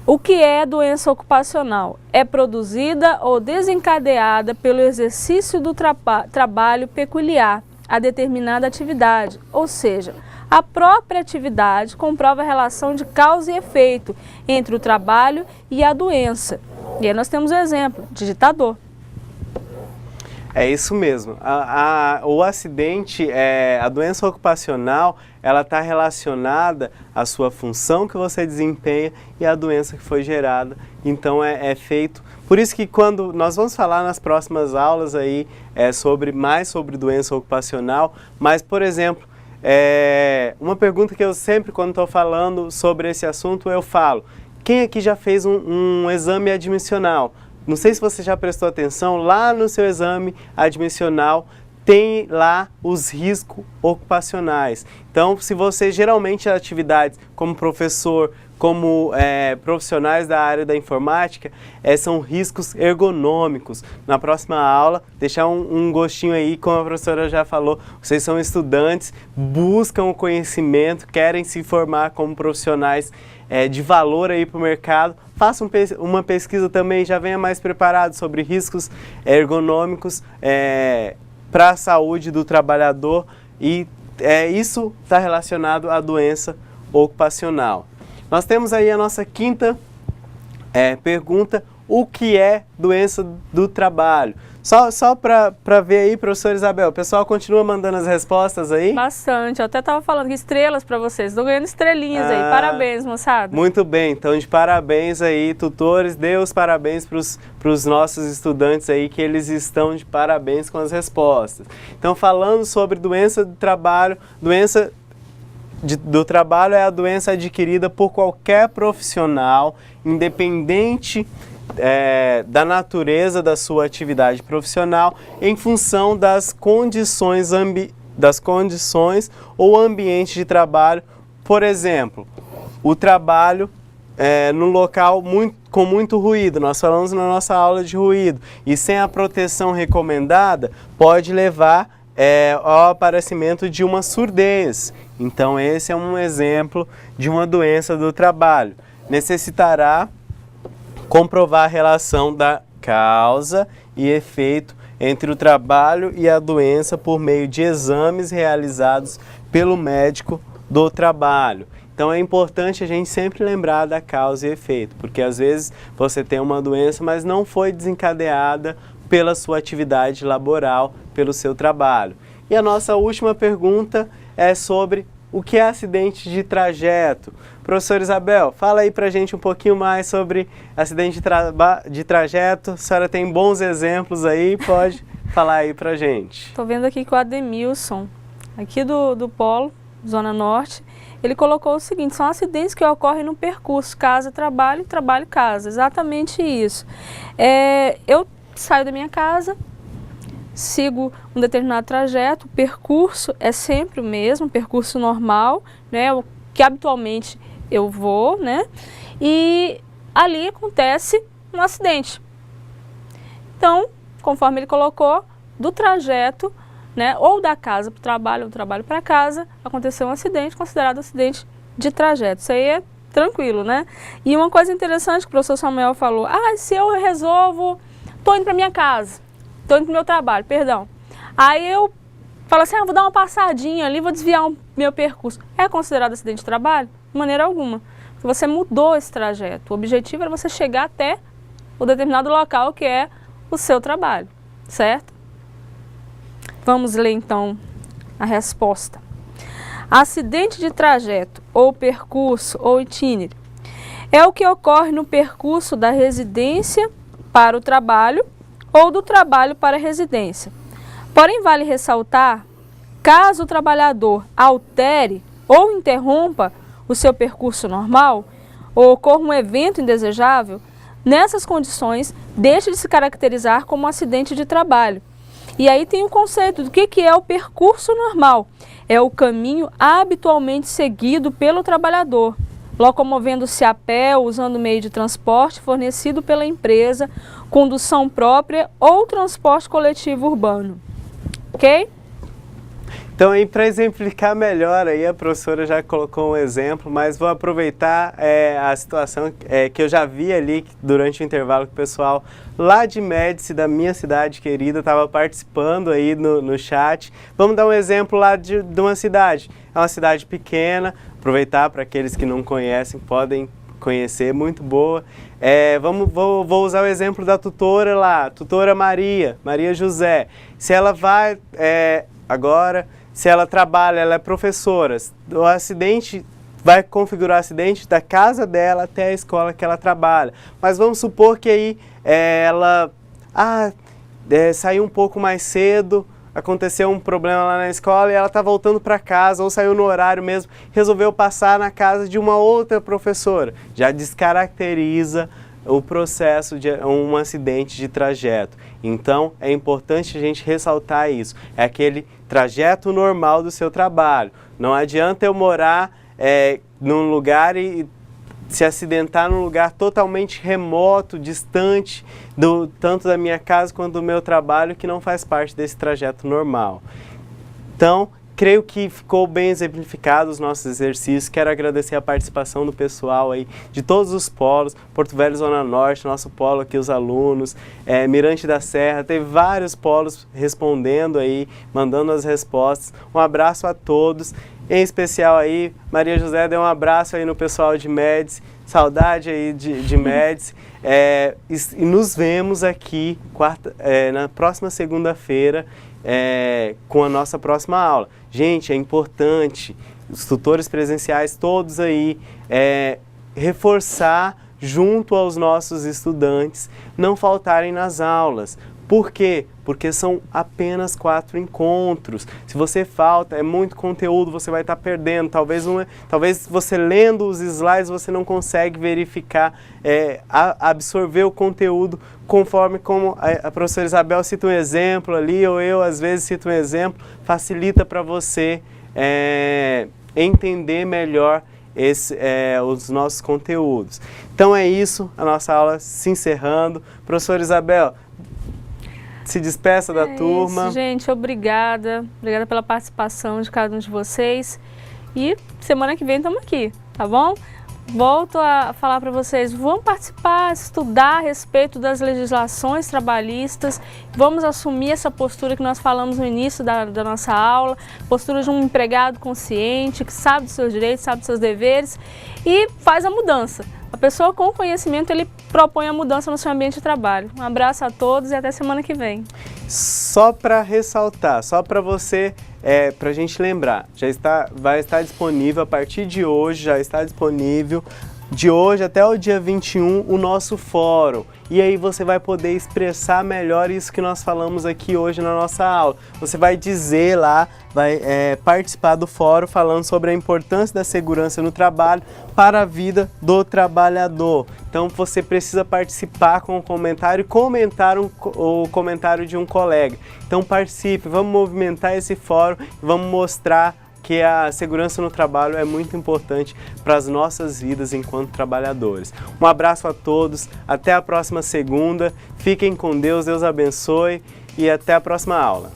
O que é doença ocupacional? É produzida ou desencadeada pelo exercício do trabalho peculiar a determinada atividade, ou seja, a própria atividade comprova a relação de causa e efeito entre o trabalho e a doença. E aí nós temos o exemplo, digitador. É isso mesmo. O acidente, a doença ocupacional, ela está relacionada à sua função que você desempenha e à doença que foi gerada. Então é feito. Por isso que quando nós vamos falar nas próximas aulas aí mais sobre doença ocupacional, mas, por exemplo, uma pergunta que eu sempre, quando estou falando sobre esse assunto, eu falo: quem aqui já fez um exame admissional? Não sei se você já prestou atenção, lá no seu exame admissional tem lá os riscos ocupacionais. Então, se você geralmente atividades como professor, como profissionais da área da informática, são riscos ergonômicos. Na próxima aula, deixar um gostinho aí, como a professora já falou, vocês são estudantes, buscam o conhecimento, querem se formar como profissionais de valor aí para o mercado. Faça uma pesquisa também, já venha mais preparado sobre riscos ergonômicos para a saúde do trabalhador, e isso está relacionado à doença ocupacional. Nós temos aí a nossa quinta pergunta: o que é doença do trabalho? Só para ver aí, professora Isabel, o pessoal continua mandando as respostas aí? Bastante, eu até estava falando estrelas para vocês, estou ganhando estrelinhas aí, parabéns, moçada. Muito bem, então de parabéns aí, tutores, dê os parabéns para os nossos estudantes aí, que eles estão de parabéns com as respostas. Então, falando sobre doença do trabalho, do trabalho é a doença adquirida por qualquer profissional, independente da natureza da sua atividade profissional, em função das condições ou ambiente de trabalho. Por exemplo, o trabalho num local com muito ruído, nós falamos na nossa aula de ruído, e sem a proteção recomendada, pode levar ao aparecimento de uma surdez. Então esse é um exemplo de uma doença do trabalho. Necessitará comprovar a relação da causa e efeito entre o trabalho e a doença por meio de exames realizados pelo médico do trabalho. Então é importante a gente sempre lembrar da causa e efeito, porque às vezes você tem uma doença, mas não foi desencadeada pela sua atividade laboral, pelo seu trabalho. E a nossa última pergunta é sobre o que é acidente de trajeto. Professora Isabel, fala aí pra gente um pouquinho mais sobre acidente de trajeto. A senhora tem bons exemplos aí, pode falar aí pra gente. Estou vendo aqui que o Ademilson, aqui do Polo, Zona Norte, ele colocou o seguinte: são acidentes que ocorrem no percurso casa-trabalho, trabalho-casa. Exatamente isso. Eu saio da minha casa, sigo um determinado trajeto, o percurso é sempre o mesmo, percurso normal, né, o que habitualmente eu vou, né, e ali acontece um acidente. Então, conforme ele colocou, do trajeto, né, ou da casa para o trabalho, ou do trabalho para casa, aconteceu um acidente, considerado acidente de trajeto. Isso aí é tranquilo, né? E uma coisa interessante que o professor Samuel falou: se eu resolvo, estou indo para minha casa, estou indo para o meu trabalho, perdão. Aí eu falo assim, vou dar uma passadinha ali, vou desviar o meu percurso. É considerado acidente de trabalho? De maneira alguma. Porque você mudou esse trajeto. O objetivo era você chegar até o determinado local que é o seu trabalho, certo? Vamos ler então a resposta. Acidente de trajeto, ou percurso, ou itinerário, é o que ocorre no percurso da residência para o trabalho ou do trabalho para a residência. Porém, vale ressaltar, caso o trabalhador altere ou interrompa o seu percurso normal, ou ocorra um evento indesejável, nessas condições deixa de se caracterizar como um acidente de trabalho. E aí tem o conceito do que é o percurso normal. É o caminho habitualmente seguido pelo trabalhador, locomovendo-se a pé, usando meio de transporte fornecido pela empresa, condução própria ou transporte coletivo urbano. Ok? Então, aí para exemplificar melhor, aí a professora já colocou um exemplo, mas vou aproveitar a situação que eu já vi ali durante o intervalo que o pessoal lá de Médici, da minha cidade querida, estava participando aí no chat. Vamos dar um exemplo lá de uma cidade. É uma cidade pequena, aproveitar para aqueles que não conhecem, podem conhecer, muito boa. Vou usar o exemplo da tutora lá, tutora Maria José. Se ela vai agora... Se ela trabalha, ela é professora, o acidente vai configurar o acidente da casa dela até a escola que ela trabalha. Mas vamos supor que aí ela saiu um pouco mais cedo, aconteceu um problema lá na escola e ela está voltando para casa, ou saiu no horário mesmo, resolveu passar na casa de uma outra professora. Já descaracteriza o processo de um acidente de trajeto. Então, é importante a gente ressaltar isso. É aquele trajeto normal do seu trabalho. Não adianta eu morar num lugar e se acidentar num lugar totalmente remoto, distante, tanto da minha casa quanto do meu trabalho, que não faz parte desse trajeto normal. Então, creio que ficou bem exemplificado os nossos exercícios. Quero agradecer a participação do pessoal aí de todos os polos, Porto Velho, Zona Norte, nosso polo aqui, os alunos, Mirante da Serra, teve vários polos respondendo aí, mandando as respostas. Um abraço a todos, em especial aí, Maria José, dê um abraço aí no pessoal de Médici, saudade aí de Médici. E nos vemos aqui na próxima segunda-feira, com a nossa próxima aula. Gente, é importante, os tutores presenciais todos aí, reforçar junto aos nossos estudantes, não faltarem nas aulas. Por quê? Porque são apenas 4 encontros. Se você falta, é muito conteúdo, você vai estar perdendo. Talvez você lendo os slides, você não consegue verificar, absorver o conteúdo conforme como a professora Isabel cita um exemplo ali, ou eu às vezes cito um exemplo, facilita para você entender melhor os nossos conteúdos. Então é isso, a nossa aula se encerrando. Professora Isabel, se despeça da turma. Isso, gente, obrigada. Obrigada pela participação de cada um de vocês. E semana que vem estamos aqui, tá bom? Volto a falar para vocês, vamos participar, estudar a respeito das legislações trabalhistas, vamos assumir essa postura que nós falamos no início da nossa aula, postura de um empregado consciente, que sabe dos seus direitos, sabe dos seus deveres e faz a mudança. A pessoa com conhecimento, ele propõe a mudança no seu ambiente de trabalho. Um abraço a todos e até semana que vem. Só para ressaltar, só para você, para a gente lembrar, vai estar disponível a partir de hoje, já está disponível de hoje até o dia 21 o nosso fórum. E aí você vai poder expressar melhor isso que nós falamos aqui hoje na nossa aula. Você vai dizer lá, vai participar do fórum falando sobre a importância da segurança no trabalho para a vida do trabalhador. Então você precisa participar com o comentário e comentar o comentário de um colega. Então participe, vamos movimentar esse fórum, vamos mostrar que a segurança no trabalho é muito importante para as nossas vidas enquanto trabalhadores. Um abraço a todos, até a próxima segunda, fiquem com Deus, Deus abençoe e até a próxima aula.